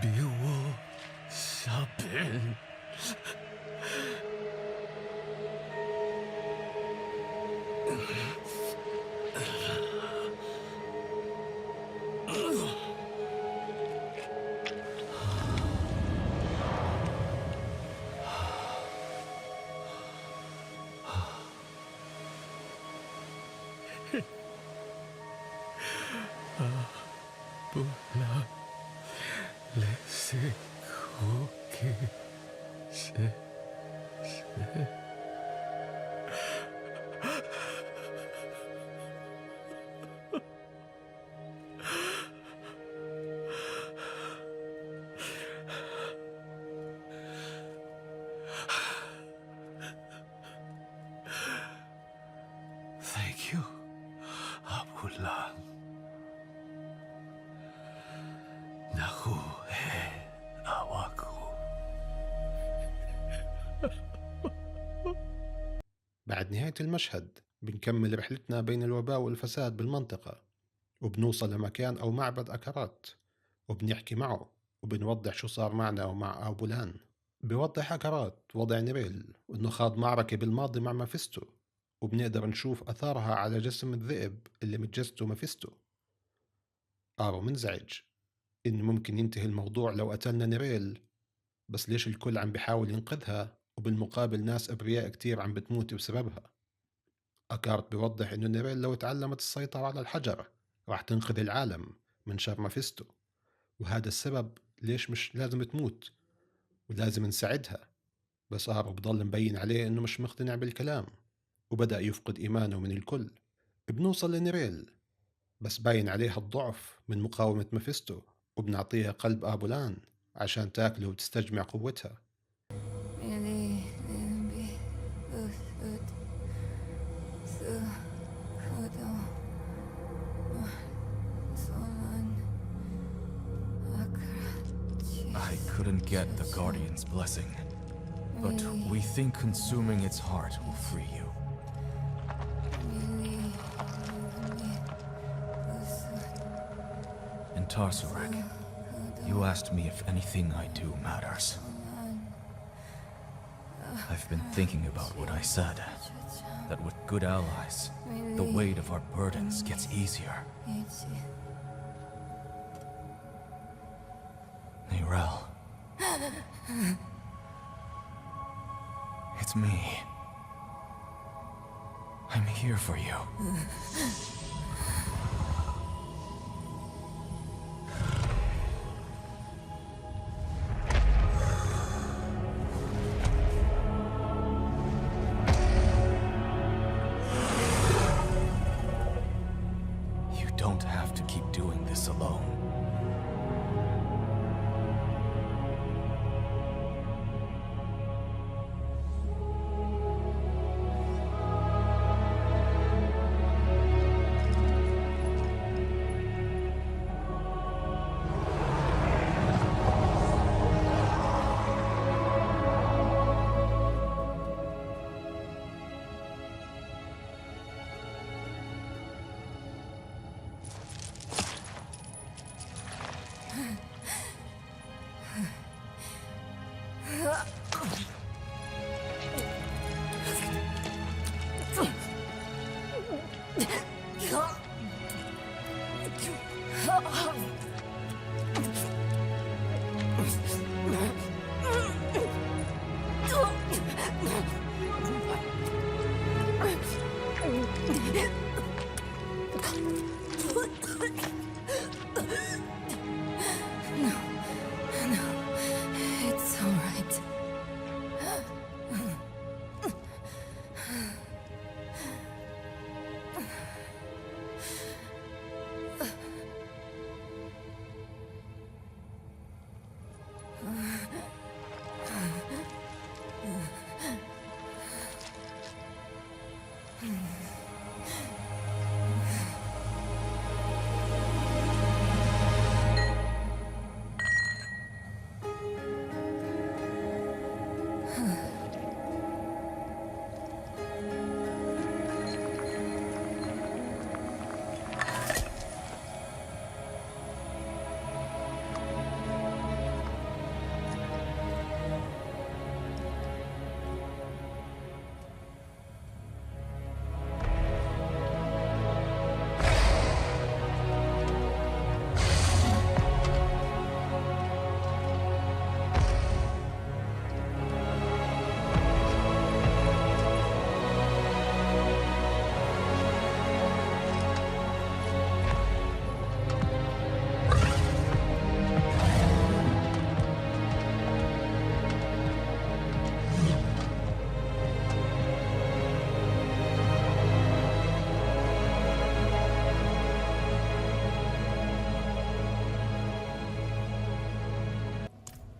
[SPEAKER 12] بيوم سابن. Fضلا لسكوكي Thank you, Abulan.
[SPEAKER 1] بعد نهاية المشهد بنكمل رحلتنا بين الوباء والفساد بالمنطقة، وبنوصل لمكان أو معبد أكرات وبنحكي معه وبنوضح شو صار معنا ومع أبولان. بيوضح أكرات وضع نيريل وإنه خاض معركة بالماضي مع ميفيستو، وبنقدر نشوف أثارها على جسم الذئب اللي متجسده ميفيستو. آرو منزعج إنه ممكن ينتهي الموضوع لو قتلنا نيريل، بس ليش الكل عم بيحاول ينقذها وبالمقابل ناس أبرياء كتير عم بتموت بسببها؟ أكارت بيوضح إنه نيريل لو تعلمت السيطرة على الحجر راح تنقذ العالم من شر ميفيستو، وهذا السبب ليش مش لازم تموت ولازم نساعدها. بس آرو بضل مبين عليه إنه مش مقتنع بالكلام وبدأ يفقد إيمانه من الكل. بنوصل لنيريل بس باين عليها الضعف من مقاومة ميفيستو، وبنعطيها قلب أبولان عشان تاكله وتستجمع قوتها.
[SPEAKER 5] I couldn't get the Guardian's blessing, but we think consuming its heart will free you. In Tarsurek, you asked me if anything I do matters. I've been thinking about what I said, that with good allies, the weight of our burdens gets easier. Nirel. It's me. I'm here for you. You don't have to keep doing this alone.
[SPEAKER 6] It's all right.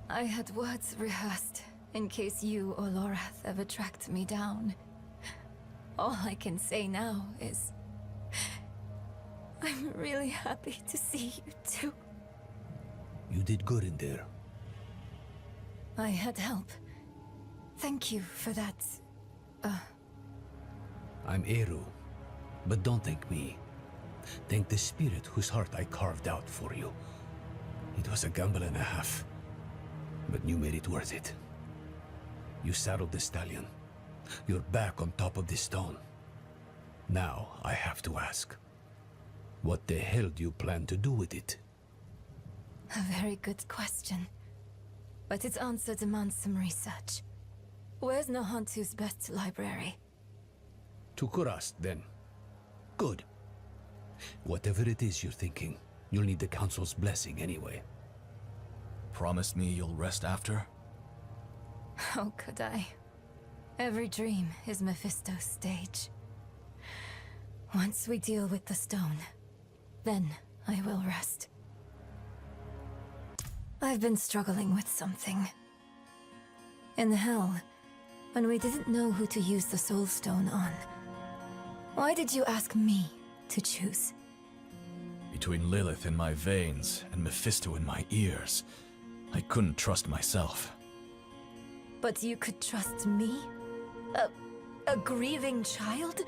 [SPEAKER 6] I had words rehearsed in case you or Lorath ever tracked me down. All I can say now is I'm really happy to see you too.
[SPEAKER 12] You did good in there.
[SPEAKER 6] I had help. Thank you for that.
[SPEAKER 12] I'm Eru, but don't thank me. Thank the spirit whose heart I carved out for you. It was a gamble and a half, but you made it worth it. You saddled the stallion. You're back on top of the stone. Now I have to ask, what the hell do you plan to do with it?
[SPEAKER 6] A very good question. But its answer demands some research. Where's Nahantu's best library?
[SPEAKER 12] To Kurast, then. Good. Whatever it is you're thinking, you'll need the Council's blessing anyway.
[SPEAKER 5] Promise me you'll rest after?
[SPEAKER 6] How could I? Every dream is Mephisto's stage. Once we deal with the stone, then I will rest. I've been struggling with something. In hell, when we didn't know who to use the Soul Stone on, why did you ask me to choose?
[SPEAKER 5] Between Lilith in my veins and Mephisto in my ears, I couldn't trust myself.
[SPEAKER 6] But you could trust me? A grieving child?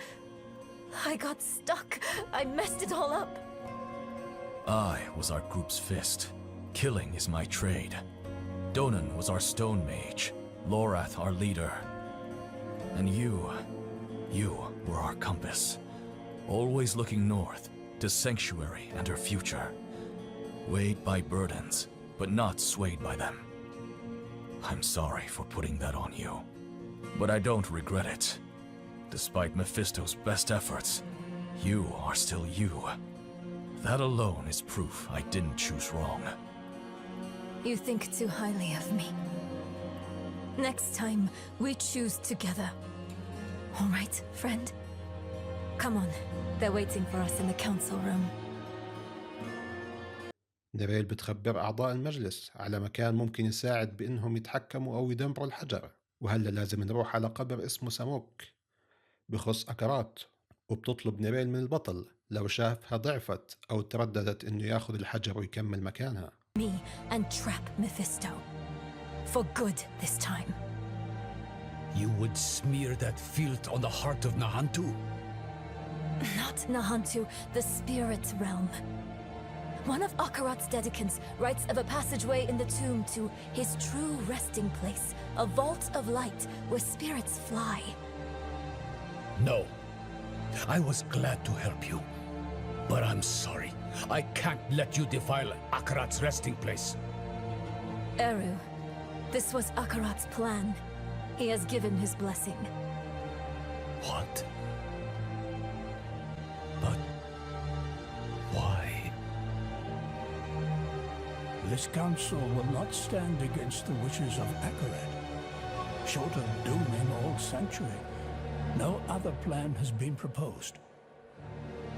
[SPEAKER 6] I got stuck. I messed it all up.
[SPEAKER 5] I was our group's fist. Killing is my trade. Donan was our stone mage. Lorath our leader. And you were our compass. Always looking north, to Sanctuary and her future. Weighed by burdens, but not swayed by them. I'm sorry for putting that on you, but I don't regret it. Despite Mephisto's best efforts, you are still you. That alone is proof I didn't choose wrong.
[SPEAKER 6] You think too highly of me. Next time, we choose together. All right, friend? Come on, they're waiting for us in the council room.
[SPEAKER 1] نيريل بتخبر أعضاء المجلس على مكان ممكن يساعد بإنهم يتحكموا أو يدمروا الحجر، وهلا لازم نروح على قبر اسمه سموك بخص أكرات، وبتطلب نيريل من البطل لو شافها ضعفت أو ترددت إنه ياخذ الحجر ويكمل مكانها.
[SPEAKER 6] Me and trap Mephisto. For good this time.
[SPEAKER 12] You would smear that filth on the heart of Nahantu?
[SPEAKER 6] Not Nahantu, the spirit realm. One of Akarat's dedicants writes of a passageway in the tomb to his true resting place, a vault of light where spirits fly.
[SPEAKER 12] No. I was glad to help you. But I'm sorry. I can't let you defile Akarat's resting place.
[SPEAKER 6] Eru, this was Akarat's plan. He has given his blessing.
[SPEAKER 12] What? But why?
[SPEAKER 13] This council will not stand against the wishes of Akarat. Short of dooming all Sanctuary, no other plan has been proposed.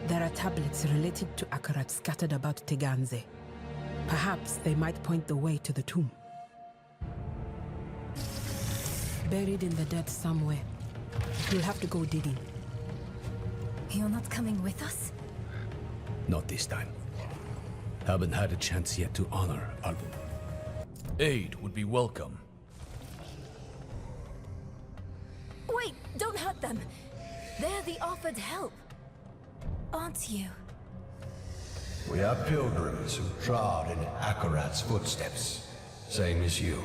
[SPEAKER 14] There are tablets related to Akarat scattered about Teganze. Perhaps they might point the way to the tomb. Buried in the dead somewhere. You'll have to go digging.
[SPEAKER 6] You're not coming with us?
[SPEAKER 12] Not this time. Haven't had a chance yet to honor Album.
[SPEAKER 5] Aid would be welcome.
[SPEAKER 6] Wait, don't hurt them. They're the offered help. Aren't you?
[SPEAKER 15] We are pilgrims who trod in Akarat's footsteps, same as you.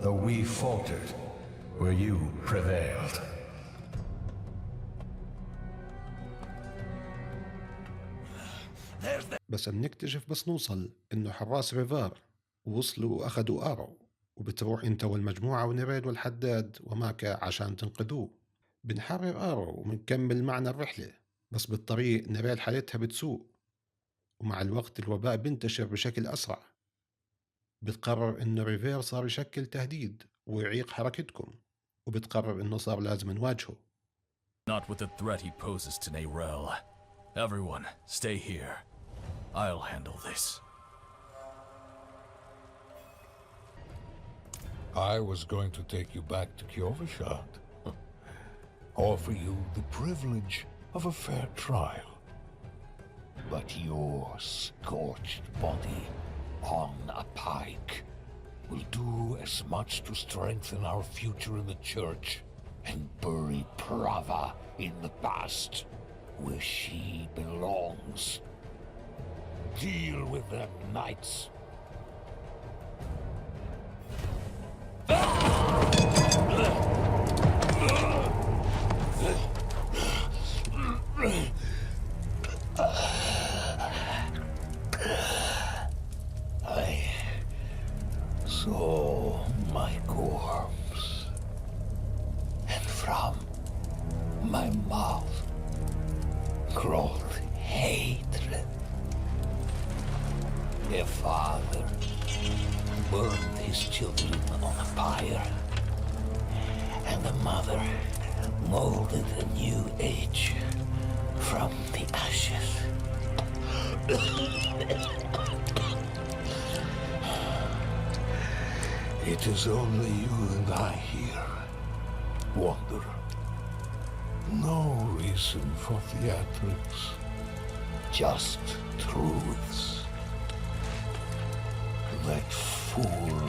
[SPEAKER 15] Though we faltered, where you prevailed.
[SPEAKER 1] بس بنكتشف بس نوصل إنه حراس ريفار ووصلوا وأخدوا آرو، وبتروح أنت والمجموعة ونيريل والحداد وماكا عشان تنقذوه. بنحرر آرو وبنكمل معنا الرحلة، بس بالطريق نيريل حالتها بتسوء، ومع الوقت الوباء بنتشر بشكل أسرع. بتقرر إنه ريفير صار يشكل تهديد ويعيق حركتكم، وبتقرر إنه صار لازم نواجهه.
[SPEAKER 5] Not with the threat he poses to Ney'Rel. Everyone, stay here. I'll handle this.
[SPEAKER 9] I was going to take you back to Kyovashad. Offer you the privilege of a fair trial. But your scorched body on a pike will do as much to strengthen our future in the church and bury Prava in the past, where she belongs. Deal with them, knights. I saw my corpse, and from my mouth crawled hatred. A father burned his children on a pyre, and the mother molded a new age from the ashes. It is only you and I here, Wanderer. No reason for theatrics, just truths. That fool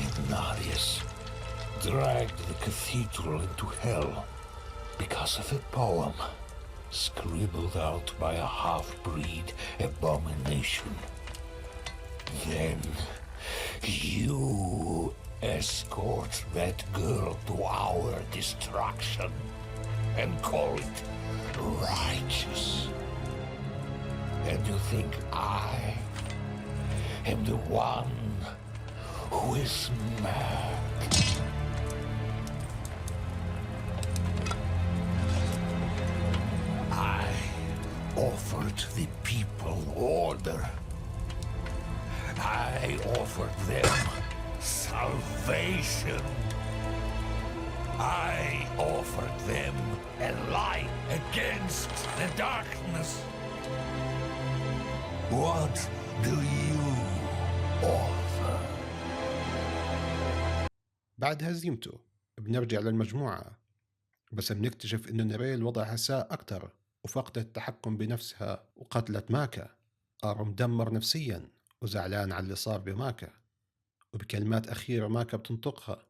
[SPEAKER 9] Ignatius dragged the cathedral into hell because of a poem scribbled out by a half-breed abomination. Then you escort that girl to our destruction and call it righteous. And you think I am the one who is mad? I offered the people order. I offered them salvation. I offered them a light against the darkness. What do you offer?
[SPEAKER 1] بعد هزيمته بنرجع للمجموعة، بس بنكتشف إنه نيريل وضعها ساء أكتر وفقدت التحكم بنفسها وقتلت ماكا. آرو مدمر نفسيا وزعلان على اللي صار بماكا، وبكلمات أخيرة ماكا بتنطقها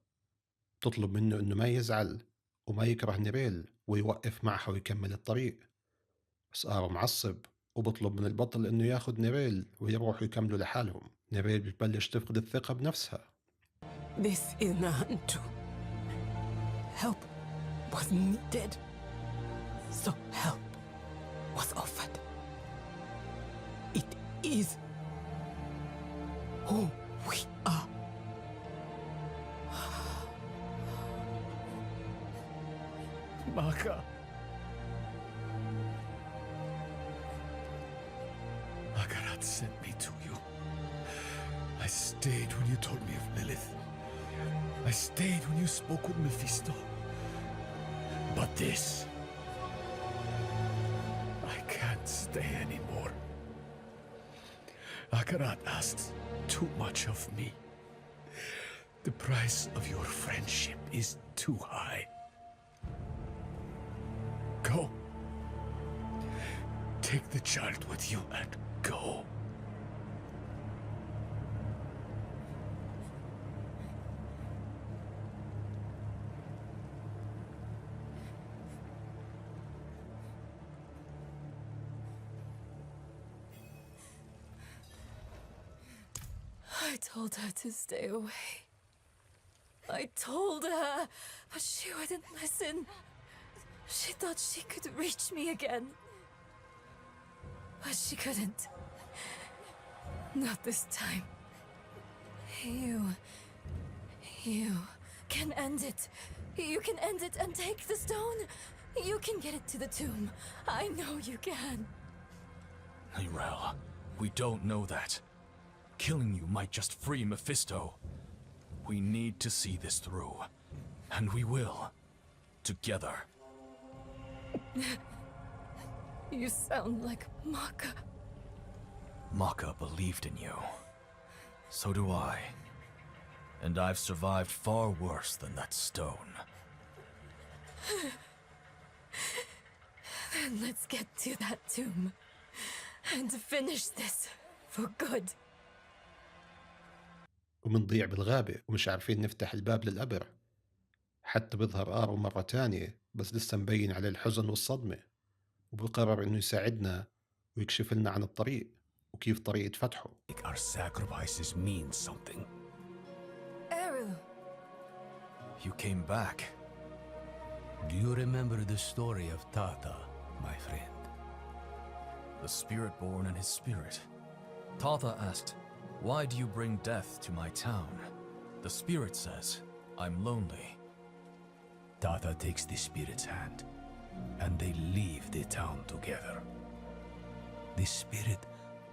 [SPEAKER 1] تطلب منه إنه ما يزعل وما يكره نيريل ويوقف معها ويكمل الطريق. بس آرو معصب وبطلب من البطل إنه ياخد نيريل ويروحوا يكملوا لحالهم. نيريل بتبلش تفقد الثقة بنفسها.
[SPEAKER 14] This is Nahantu. Help was needed. So help was offered. It is who we are.
[SPEAKER 12] Maka. Akarat sent me to you. I stayed when you told me of Lilith. I stayed when you spoke with Mephisto. But this... I can't stay anymore. Akarat asks too much of me. The price of your friendship is too high. Go. Take the child with you and go.
[SPEAKER 6] I told her to stay away. I told her, but she wouldn't listen. She thought she could reach me again. But she couldn't. Not this time. You can end it. You can end it and take the stone. You can get it to the tomb. I know you can.
[SPEAKER 5] Nirel, we don't know that. Killing you might just free Mephisto. We need to see this through. And we will. Together.
[SPEAKER 6] You sound like Maka.
[SPEAKER 5] Maka believed in you. So do I. And I've survived far worse than that stone.
[SPEAKER 6] Then let's get to that tomb. And finish this for good.
[SPEAKER 1] ومنضيع بالغابة ومش عارفين نفتح الباب للقبر. حتى بيظهر آرو مرة تانية بس لسه مبين عليه الحزن والصدمة، وبقرر إنه يساعدنا ويكشف لنا عن الطريق وكيف طريقة فتحه.
[SPEAKER 12] Our sacrifices mean something.
[SPEAKER 6] Eru!
[SPEAKER 5] You came back.
[SPEAKER 12] Do you remember the story of Tata, my friend?
[SPEAKER 5] The spirit born and his spirit. Tata asked, "Why do you bring death to my town?" The spirit says, "I'm lonely."
[SPEAKER 12] Tata takes the spirit's hand, and they leave the town together. The spirit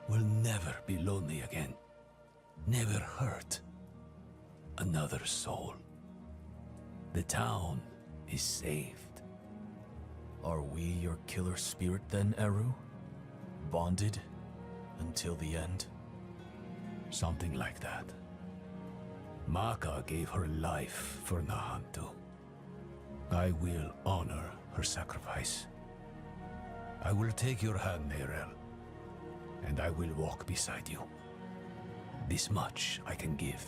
[SPEAKER 12] will never be lonely again, never hurt another soul. The town is saved.
[SPEAKER 5] Are we your killer spirit then, Eru? Bonded until the end?
[SPEAKER 12] Something like that. Maka gave her life for Nahantu. I will honor her sacrifice. I will take your hand, Neiral, and I will walk beside you. This much I can give.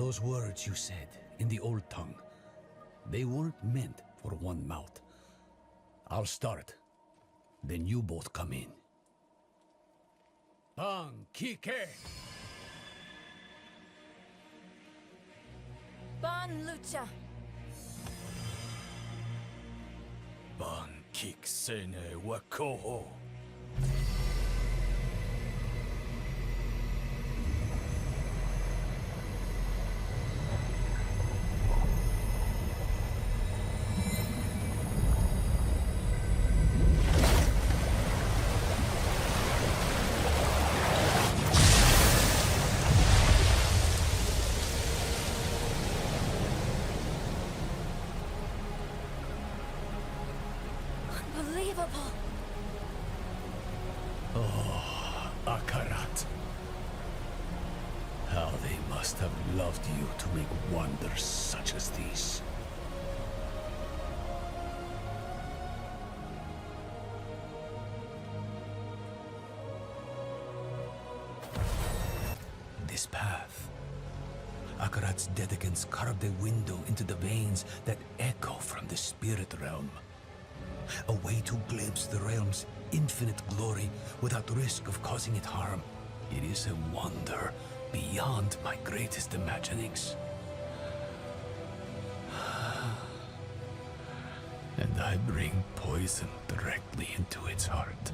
[SPEAKER 12] Those words you said in the old tongue, they weren't meant for one mouth. I'll start, then you both come in. Bang, Kike!
[SPEAKER 6] Ban Lucha!
[SPEAKER 5] Ban kik sene wakoho.
[SPEAKER 6] Unbelievable!
[SPEAKER 12] Oh, Akarat. How they must have loved you to make wonders such as these. This path. Akarat's dedicants carved a window into the veins that echo from the spirit realm. A way to glimpse the realm's infinite glory without risk of causing it harm. It is a wonder beyond my greatest imaginings. And I bring poison directly into its heart.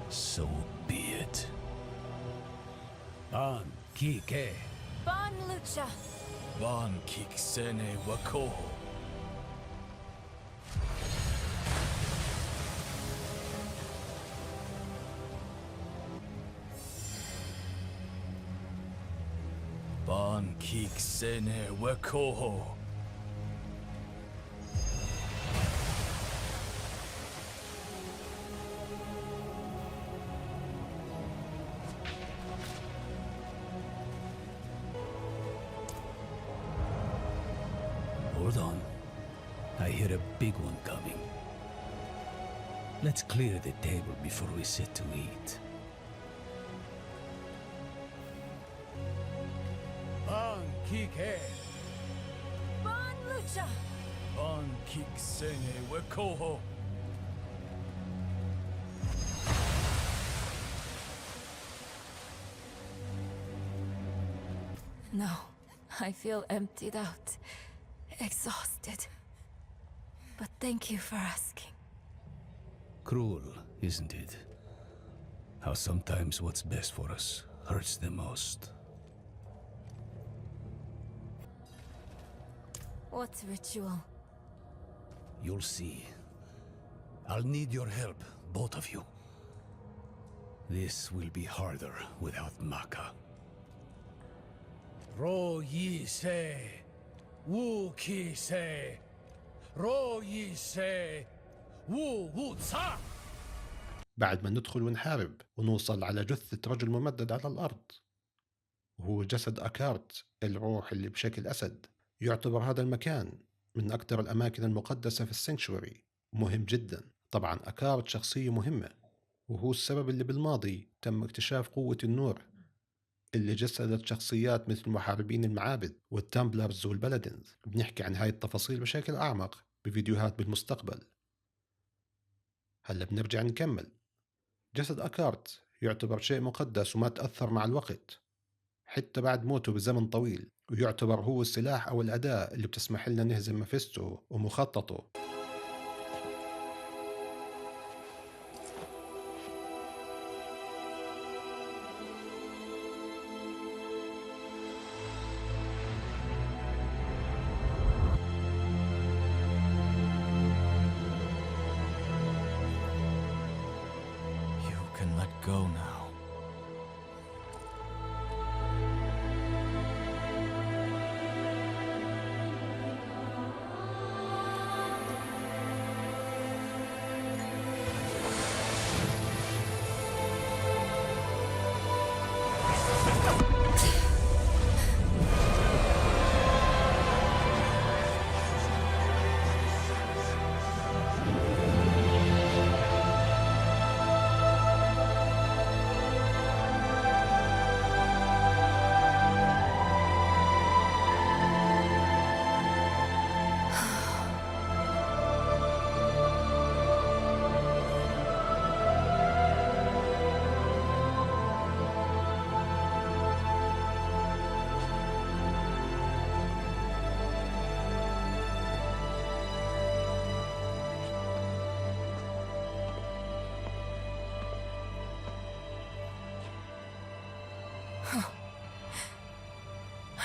[SPEAKER 12] So be it. Ban Kike.
[SPEAKER 6] Ban Lucha.
[SPEAKER 5] Ban kik sene wakoho. Ban kik sene wakoho.
[SPEAKER 12] Hold on. I hear a big one coming. Let's clear the table before we sit to eat.
[SPEAKER 5] Ban kike.
[SPEAKER 6] Ban Lucha.
[SPEAKER 5] Ban kik sene wakoho.
[SPEAKER 6] No, I feel emptied out. Exhausted. But thank you for asking.
[SPEAKER 12] Cruel, isn't it? How sometimes what's best for us hurts the most.
[SPEAKER 6] What ritual?
[SPEAKER 12] You'll see. I'll need your help, both of you. This will be harder without Maka.
[SPEAKER 5] Ro yi se. Wu ki se. Ro yi se. Wu wu tsa.
[SPEAKER 1] بعد ما ندخل ونحارب ونوصل على جثة رجل ممدد على الأرض، وهو جسد أكارت الروح اللي بشكل أسد. يعتبر هذا المكان من أكثر الأماكن المقدسة في السنكشوري، مهم جدا. طبعا أكارت شخصية مهمة، وهو السبب اللي بالماضي تم اكتشاف قوة النور اللي جسدت شخصيات مثل محاربين المعابد والتامبلرز والبلدنز. بنحكي عن هاي التفاصيل بشكل أعمق بفيديوهات بالمستقبل. هلا بنرجع نكمل. جسد أكارت يعتبر شيء مقدس وما تأثر مع الوقت حتى بعد موته بزمن طويل، ويعتبر هو السلاح أو الأداة اللي بتسمح لنا نهزم ميفيستو ومخططه.
[SPEAKER 5] Go now.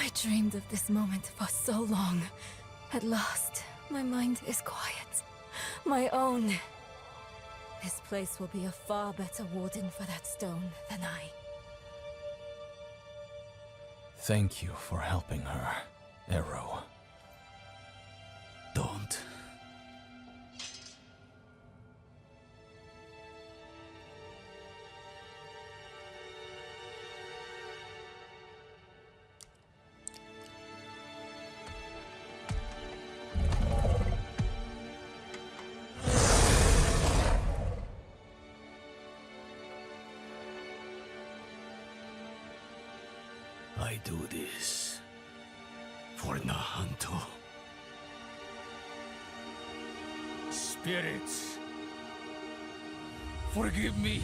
[SPEAKER 6] I dreamed of this moment for so long. At last, my mind is quiet. My own. This place will be a far better warden for that stone than I.
[SPEAKER 5] Thank you for helping her, Arrow.
[SPEAKER 12] Don't. I do this for Nahanto.
[SPEAKER 5] Spirits, forgive me.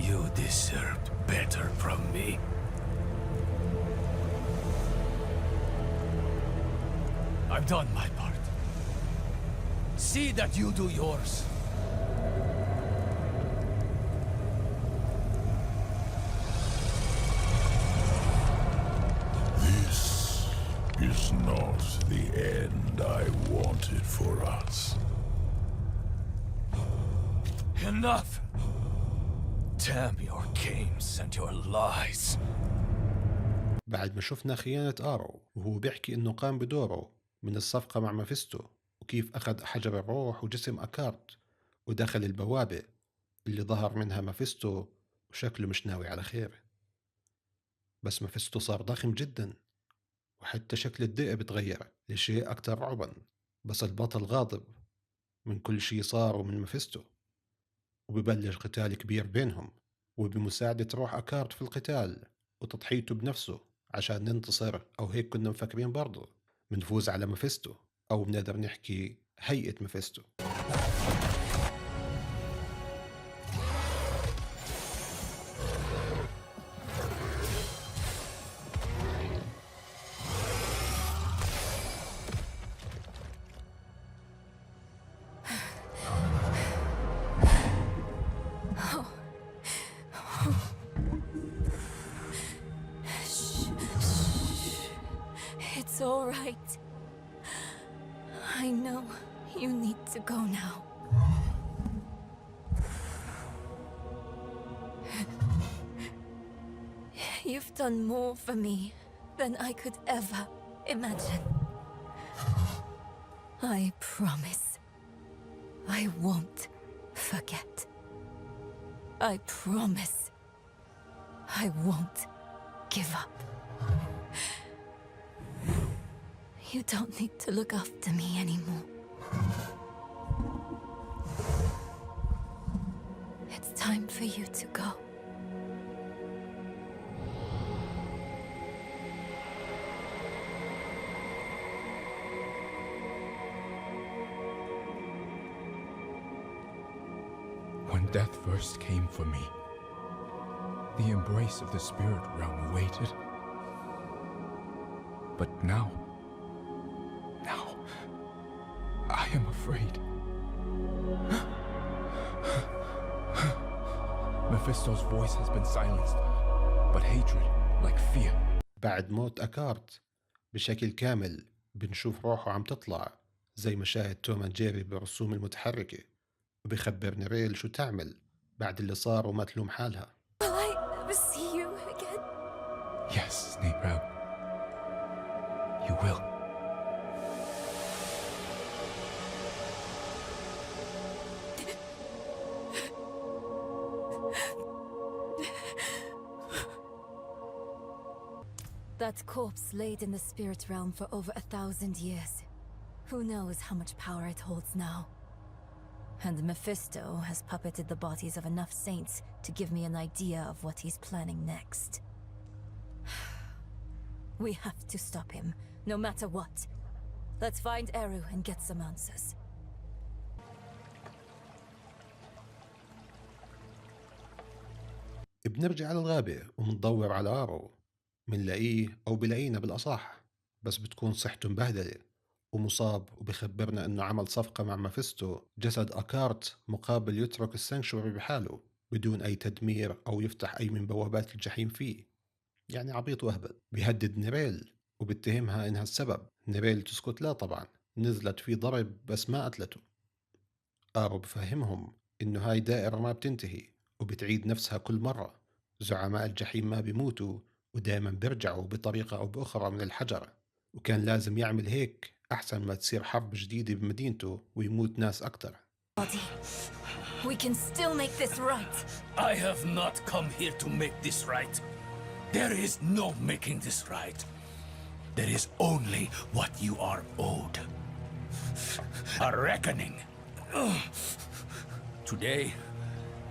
[SPEAKER 12] You deserved better from me. I've done my part. See that you do yours.
[SPEAKER 2] This is not the end I wanted for us.
[SPEAKER 12] Enough! Damn your games and your lies.
[SPEAKER 1] بعد ما شفنا خيانة آرو وهو بيحكي إنه قام بدوره من الصفقة مع ميفيستو، وكيف أخذ حجر الروح وجسم أكارت ودخل البوابة اللي ظهر منها ميفيستو وشكله مش ناوي على خير. بس ميفيستو صار ضخم جدا، وحتى شكل الذئب تغير لشيء أكتر رعبا. بس البطل غاضب من كل شيء صار ومن ميفيستو، وببلش قتال كبير بينهم، وبمساعدة روح أكارت في القتال وتضحيته بنفسه عشان ننتصر، أو هيك كنا مفكرين برضو منفوز على ميفيستو، أو بنقدر نحكي هيئة ميفيستو.
[SPEAKER 6] It's all right. I know you need to go now. You've done more for me than I could ever imagine. I promise I won't forget. I promise I won't give up. You don't need to look after me anymore. It's time for you to go.
[SPEAKER 16] When death first came for me, the embrace of the spirit realm awaited. But now, I am afraid. Mephisto's voice has been silenced, but hatred, like fear.
[SPEAKER 1] بعد موت أكارت بشكل كامل بنشوف روحه عم تطلع زي مشاهد توم اند جيري بالرسوم المتحركة، وبيخبر نيريل شو تعمل بعد اللي صار وما تلوم حالها.
[SPEAKER 6] Will I ever see you again?
[SPEAKER 16] Yes, Nirel. You will.
[SPEAKER 6] That corpse laid in the spirit realm for over 1,000 years. Who knows how much power it holds now? And Mephisto has puppeted the bodies of enough saints to give me an idea of what he's planning next. We have to stop him, no matter what. Let's find Eru and get some answers.
[SPEAKER 1] بنرجع للغابة ومندور على آرو، منلاقيه أو بلاقينا بالأصح، بس بتكون صحته مبهدلة ومصاب، وبخبرنا إنه عمل صفقة مع ميفيستو جسد أكارت مقابل يترك السانكشوري بحاله بدون أي تدمير أو يفتح أي من بوابات الجحيم فيه. يعني عبيط وهبل. بيهدد نيريل وبتهمها إنها السبب. نيريل تسكت لا طبعا، نزلت فيه ضرب بس ما قتلته. آرو بفهمهم إنه هاي دائرة ما بتنتهي وبتعيد نفسها كل مرة. زعماء الجحيم ما بيموتوا ودائما بيرجعوا بطريقة أو بأخرى من الحجر، وكان لازم يعمل هيك أحسن ما تصير حرب جديدة بمدينته ويموت ناس أكتر.
[SPEAKER 6] We can still make this right.
[SPEAKER 12] I have not come here to make this right. There is no making this right. There is only what you are owed. A reckoning. Today,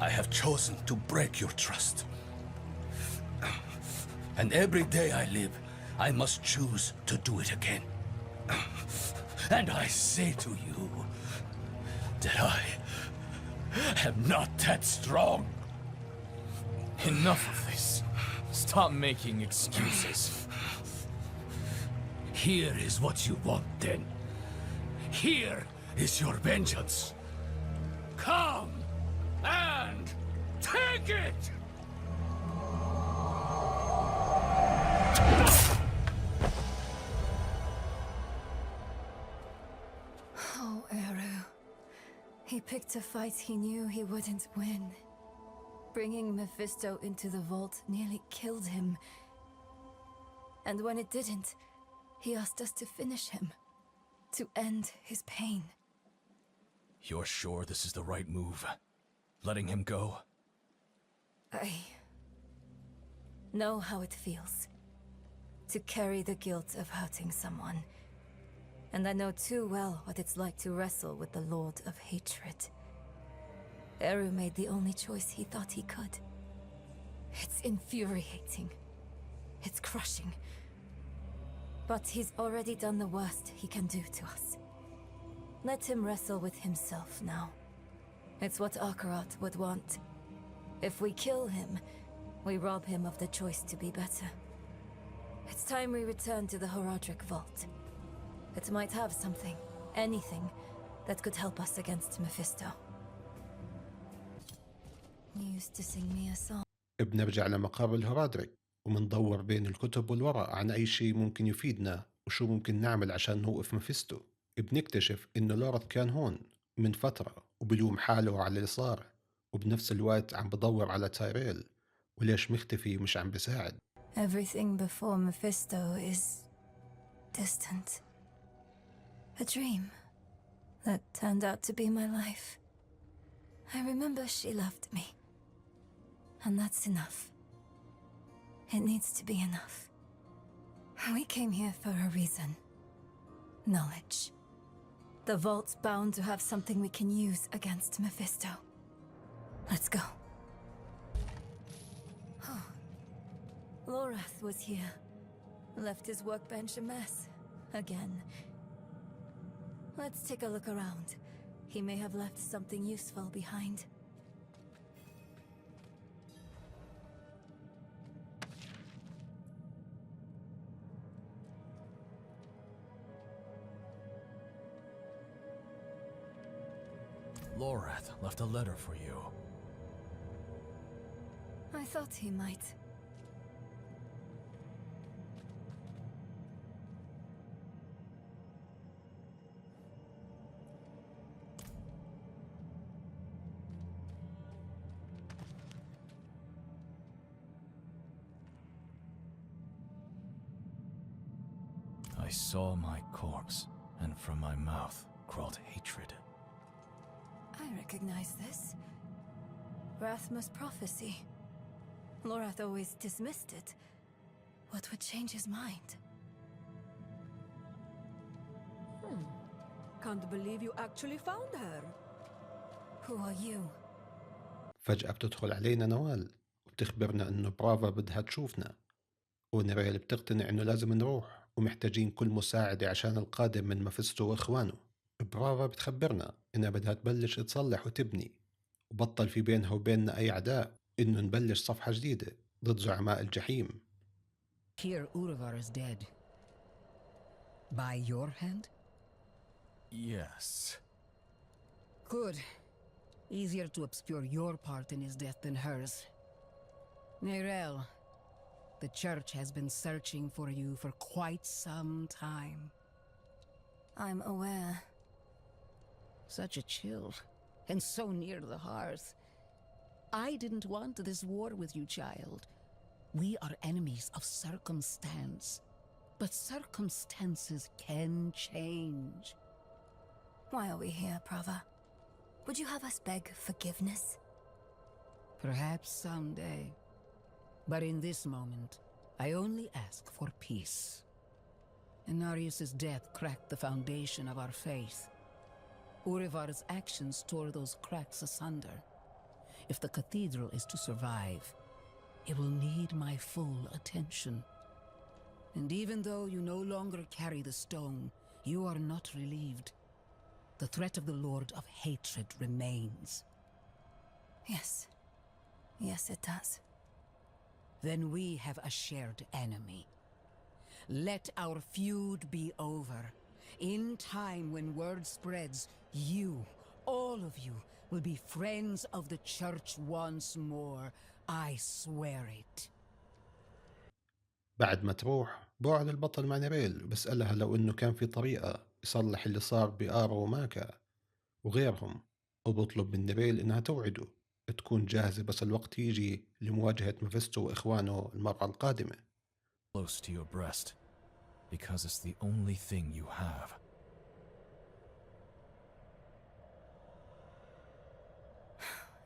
[SPEAKER 12] I have chosen to break your trust. And every day I live, I must choose to do it again. And I say to you that I am not that strong.
[SPEAKER 5] Enough of this. Stop making excuses.
[SPEAKER 12] Here is what you want, then. Here is your vengeance. Come and take it!
[SPEAKER 6] Oh, Eru. He picked a fight he knew he wouldn't win. Bringing Mephisto into the vault nearly killed him. And when it didn't, he asked us to finish him. To end his pain.
[SPEAKER 5] You're sure this is the right move? Letting him go?
[SPEAKER 6] I know how it feels. To carry the guilt of hurting someone. And I know too well what it's like to wrestle with the Lord of Hatred. Eru made the only choice he thought he could. It's infuriating. It's crushing. But he's already done the worst he can do to us. Let him wrestle with himself now. It's what Akarat would want. If we kill him, we rob him of the choice to be better. It's time we return to the Horadric Vault. It might have something, anything, that could help us against Mephisto. You used to sing me a song.
[SPEAKER 1] بنرجع لمقر الهورادريك ومندور بين الكتب والورق عن أي شيء ممكن يفيدنا وشو ممكن نعمل عشان نوقف مفيستو. بنكتشف إنه لورث كان هون من فترة وبلوم حاله على اللي صار وبنفس الوقت عم بدور على تايريل وليش مختفي ومش عم بيساعد.
[SPEAKER 6] Everything before Mephisto is distant. A dream that turned out to be my life. I remember she loved me. And that's enough. It needs to be enough. We came here for a reason. Knowledge. The vault's bound to have something we can use against Mephisto. Let's go. Oh. Lorath was here. Left his workbench a mess. Again. Let's take a look around. He may have left something useful behind.
[SPEAKER 5] Lorath left a letter for you.
[SPEAKER 6] I thought he might.
[SPEAKER 5] I saw my corpse, and from my mouth crawled hatred.
[SPEAKER 6] I recognize this. Rathma's prophecy. Lorath always dismissed it. What would change his mind?
[SPEAKER 7] Can't believe you actually found her.
[SPEAKER 6] Who are you?
[SPEAKER 1] فجأة بتدخل علينا نوال وبتخبرنا إنه برافا بدها تشوفنا ونيريل بتقتنع إنه لازم نروح ومحتاجين كل مساعدة عشان القادم من مفيستو وإخوانه. برافا بتخبرنا إنها بدها تبلش تصلح وتبني وبطل في بينها وبيننا أي عداء إنه نبلش صفحة جديدة ضد زعماء الجحيم.
[SPEAKER 3] Here Urivar is dead. By your hand?
[SPEAKER 5] Yes.
[SPEAKER 3] Good. Easier to obscure your part in his death than hers. Nirel, the church has been searching for you for quite some time.
[SPEAKER 6] I'm aware.
[SPEAKER 3] Such a chill, and so near the hearth. I didn't want this war with you, child. We are enemies of circumstance. But circumstances can change.
[SPEAKER 6] Why are we here, Prava? Would you have us beg forgiveness?
[SPEAKER 3] Perhaps someday. But in this moment, I only ask for peace. Inarius's death cracked the foundation of our faith. Urivar's actions tore those cracks asunder. If the cathedral is to survive, it will need my full attention. And even though you no longer carry the stone, you are not relieved. The threat of the Lord of Hatred remains.
[SPEAKER 6] Yes. Yes, it does.
[SPEAKER 3] then we have a shared enemy. Let our feud be over. In time, when word spreads, you, all of you, will be friends of the church once more. I swear it.
[SPEAKER 1] بعد ما تروح بوعد البطل مع نيريل وبسألها لو إنه كان في طريقة يصلح اللي صار بآرا وماكا وغيرهم، وبطلب من نيريل إنها توعده تكون جاهزة بس الوقت يجي لمواجهة ميفيستو وإخوانه المرة القادمة.
[SPEAKER 5] Close to your breast, because it's the only thing you have.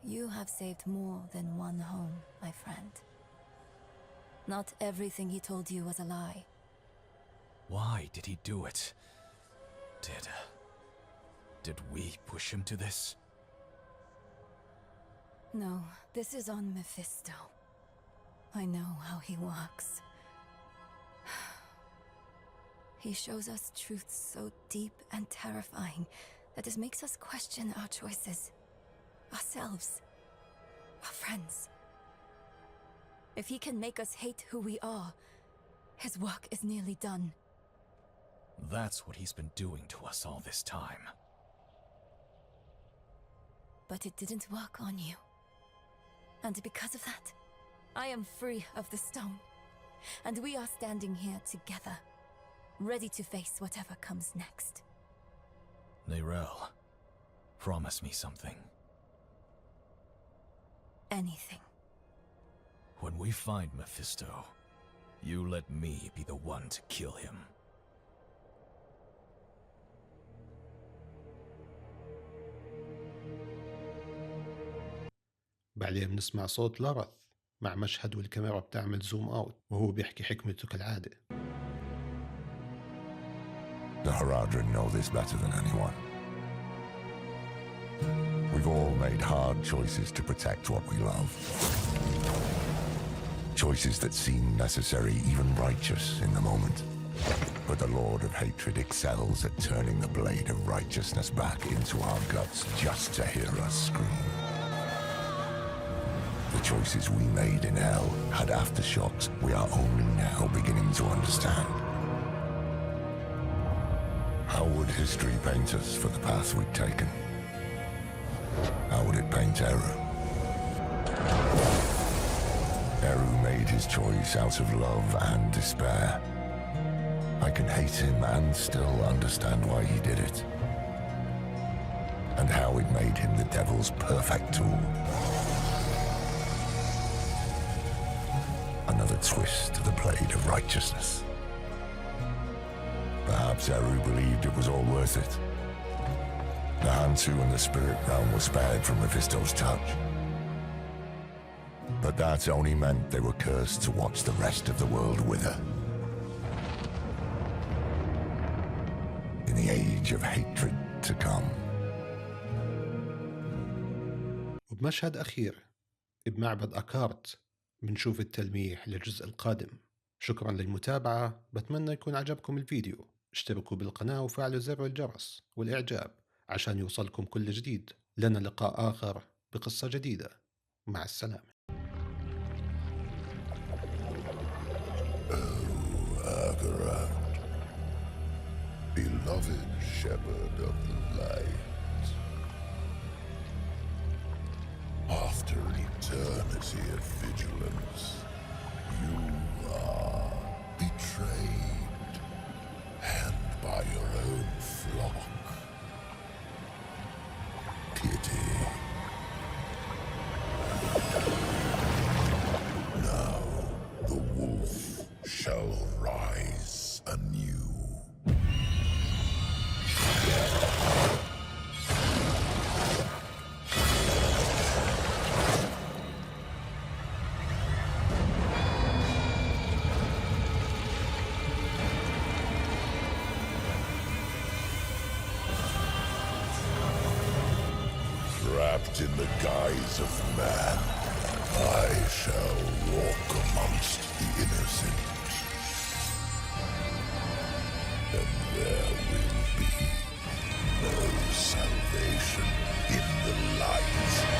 [SPEAKER 6] You have saved more than one home, my friend. Not everything he told you was a lie.
[SPEAKER 5] Why did he do it? Did we push him to this?
[SPEAKER 6] No, this is on Mephisto. I know how he works. He shows us truths so deep and terrifying that it makes us question our choices, ourselves, our friends. If he can make us hate who we are, his work is nearly done.
[SPEAKER 5] That's what he's been doing to us all this time.
[SPEAKER 6] But it didn't work on you. And because of that, I am free of the stone. And we are standing here together, ready to face whatever comes next.
[SPEAKER 5] Nirel, promise me something.
[SPEAKER 6] Anything.
[SPEAKER 5] When we find Mephisto, you let me be the one to kill him.
[SPEAKER 1] بعدين بنسمع صوت لارث مع مشهد والكاميرا بتعمل زوم اوت وهو بيحكي حكمته كالعادة.
[SPEAKER 2] The Haradrim know this better than anyone. We've all made hard choices to protect what we love. Choices that seem necessary, even righteous in the moment. But the Lord of Hatred excels at turning the blade of righteousness back into our guts just to hear us scream. The choices we made in hell had aftershocks we are only now beginning to understand. How would history paint us for the path we'd taken? How would it paint Eru? Eru made his choice out of love and despair. I can hate him and still understand why he did it. And how it made him the devil's perfect tool. Another twist to the blade of righteousness. Perhaps Eru believed it was all worth it. The Hantu and the spirit realm were spared from Mephisto's touch. But that only meant they were cursed to watch the rest of the world wither. In the age of hatred to come.
[SPEAKER 1] وبمشهد أخير بمعبد أكارت بنشوف التلميح للجزء القادم. شكرا للمتابعة، بتمنى يكون عجبكم الفيديو. اشتركوا بالقناة وفعلوا زر الجرس والإعجاب عشان يوصلكم كل جديد. لنا لقاء آخر بقصة جديدة. مع السلامة.
[SPEAKER 4] Beloved shepherd of the light, after an eternity of vigilance, you are betrayed, and by your own flock. Pity. Now the wolf shall rise anew. Wrapped in the guise of man, I shall walk amongst the innocent. And there will be no salvation in the light.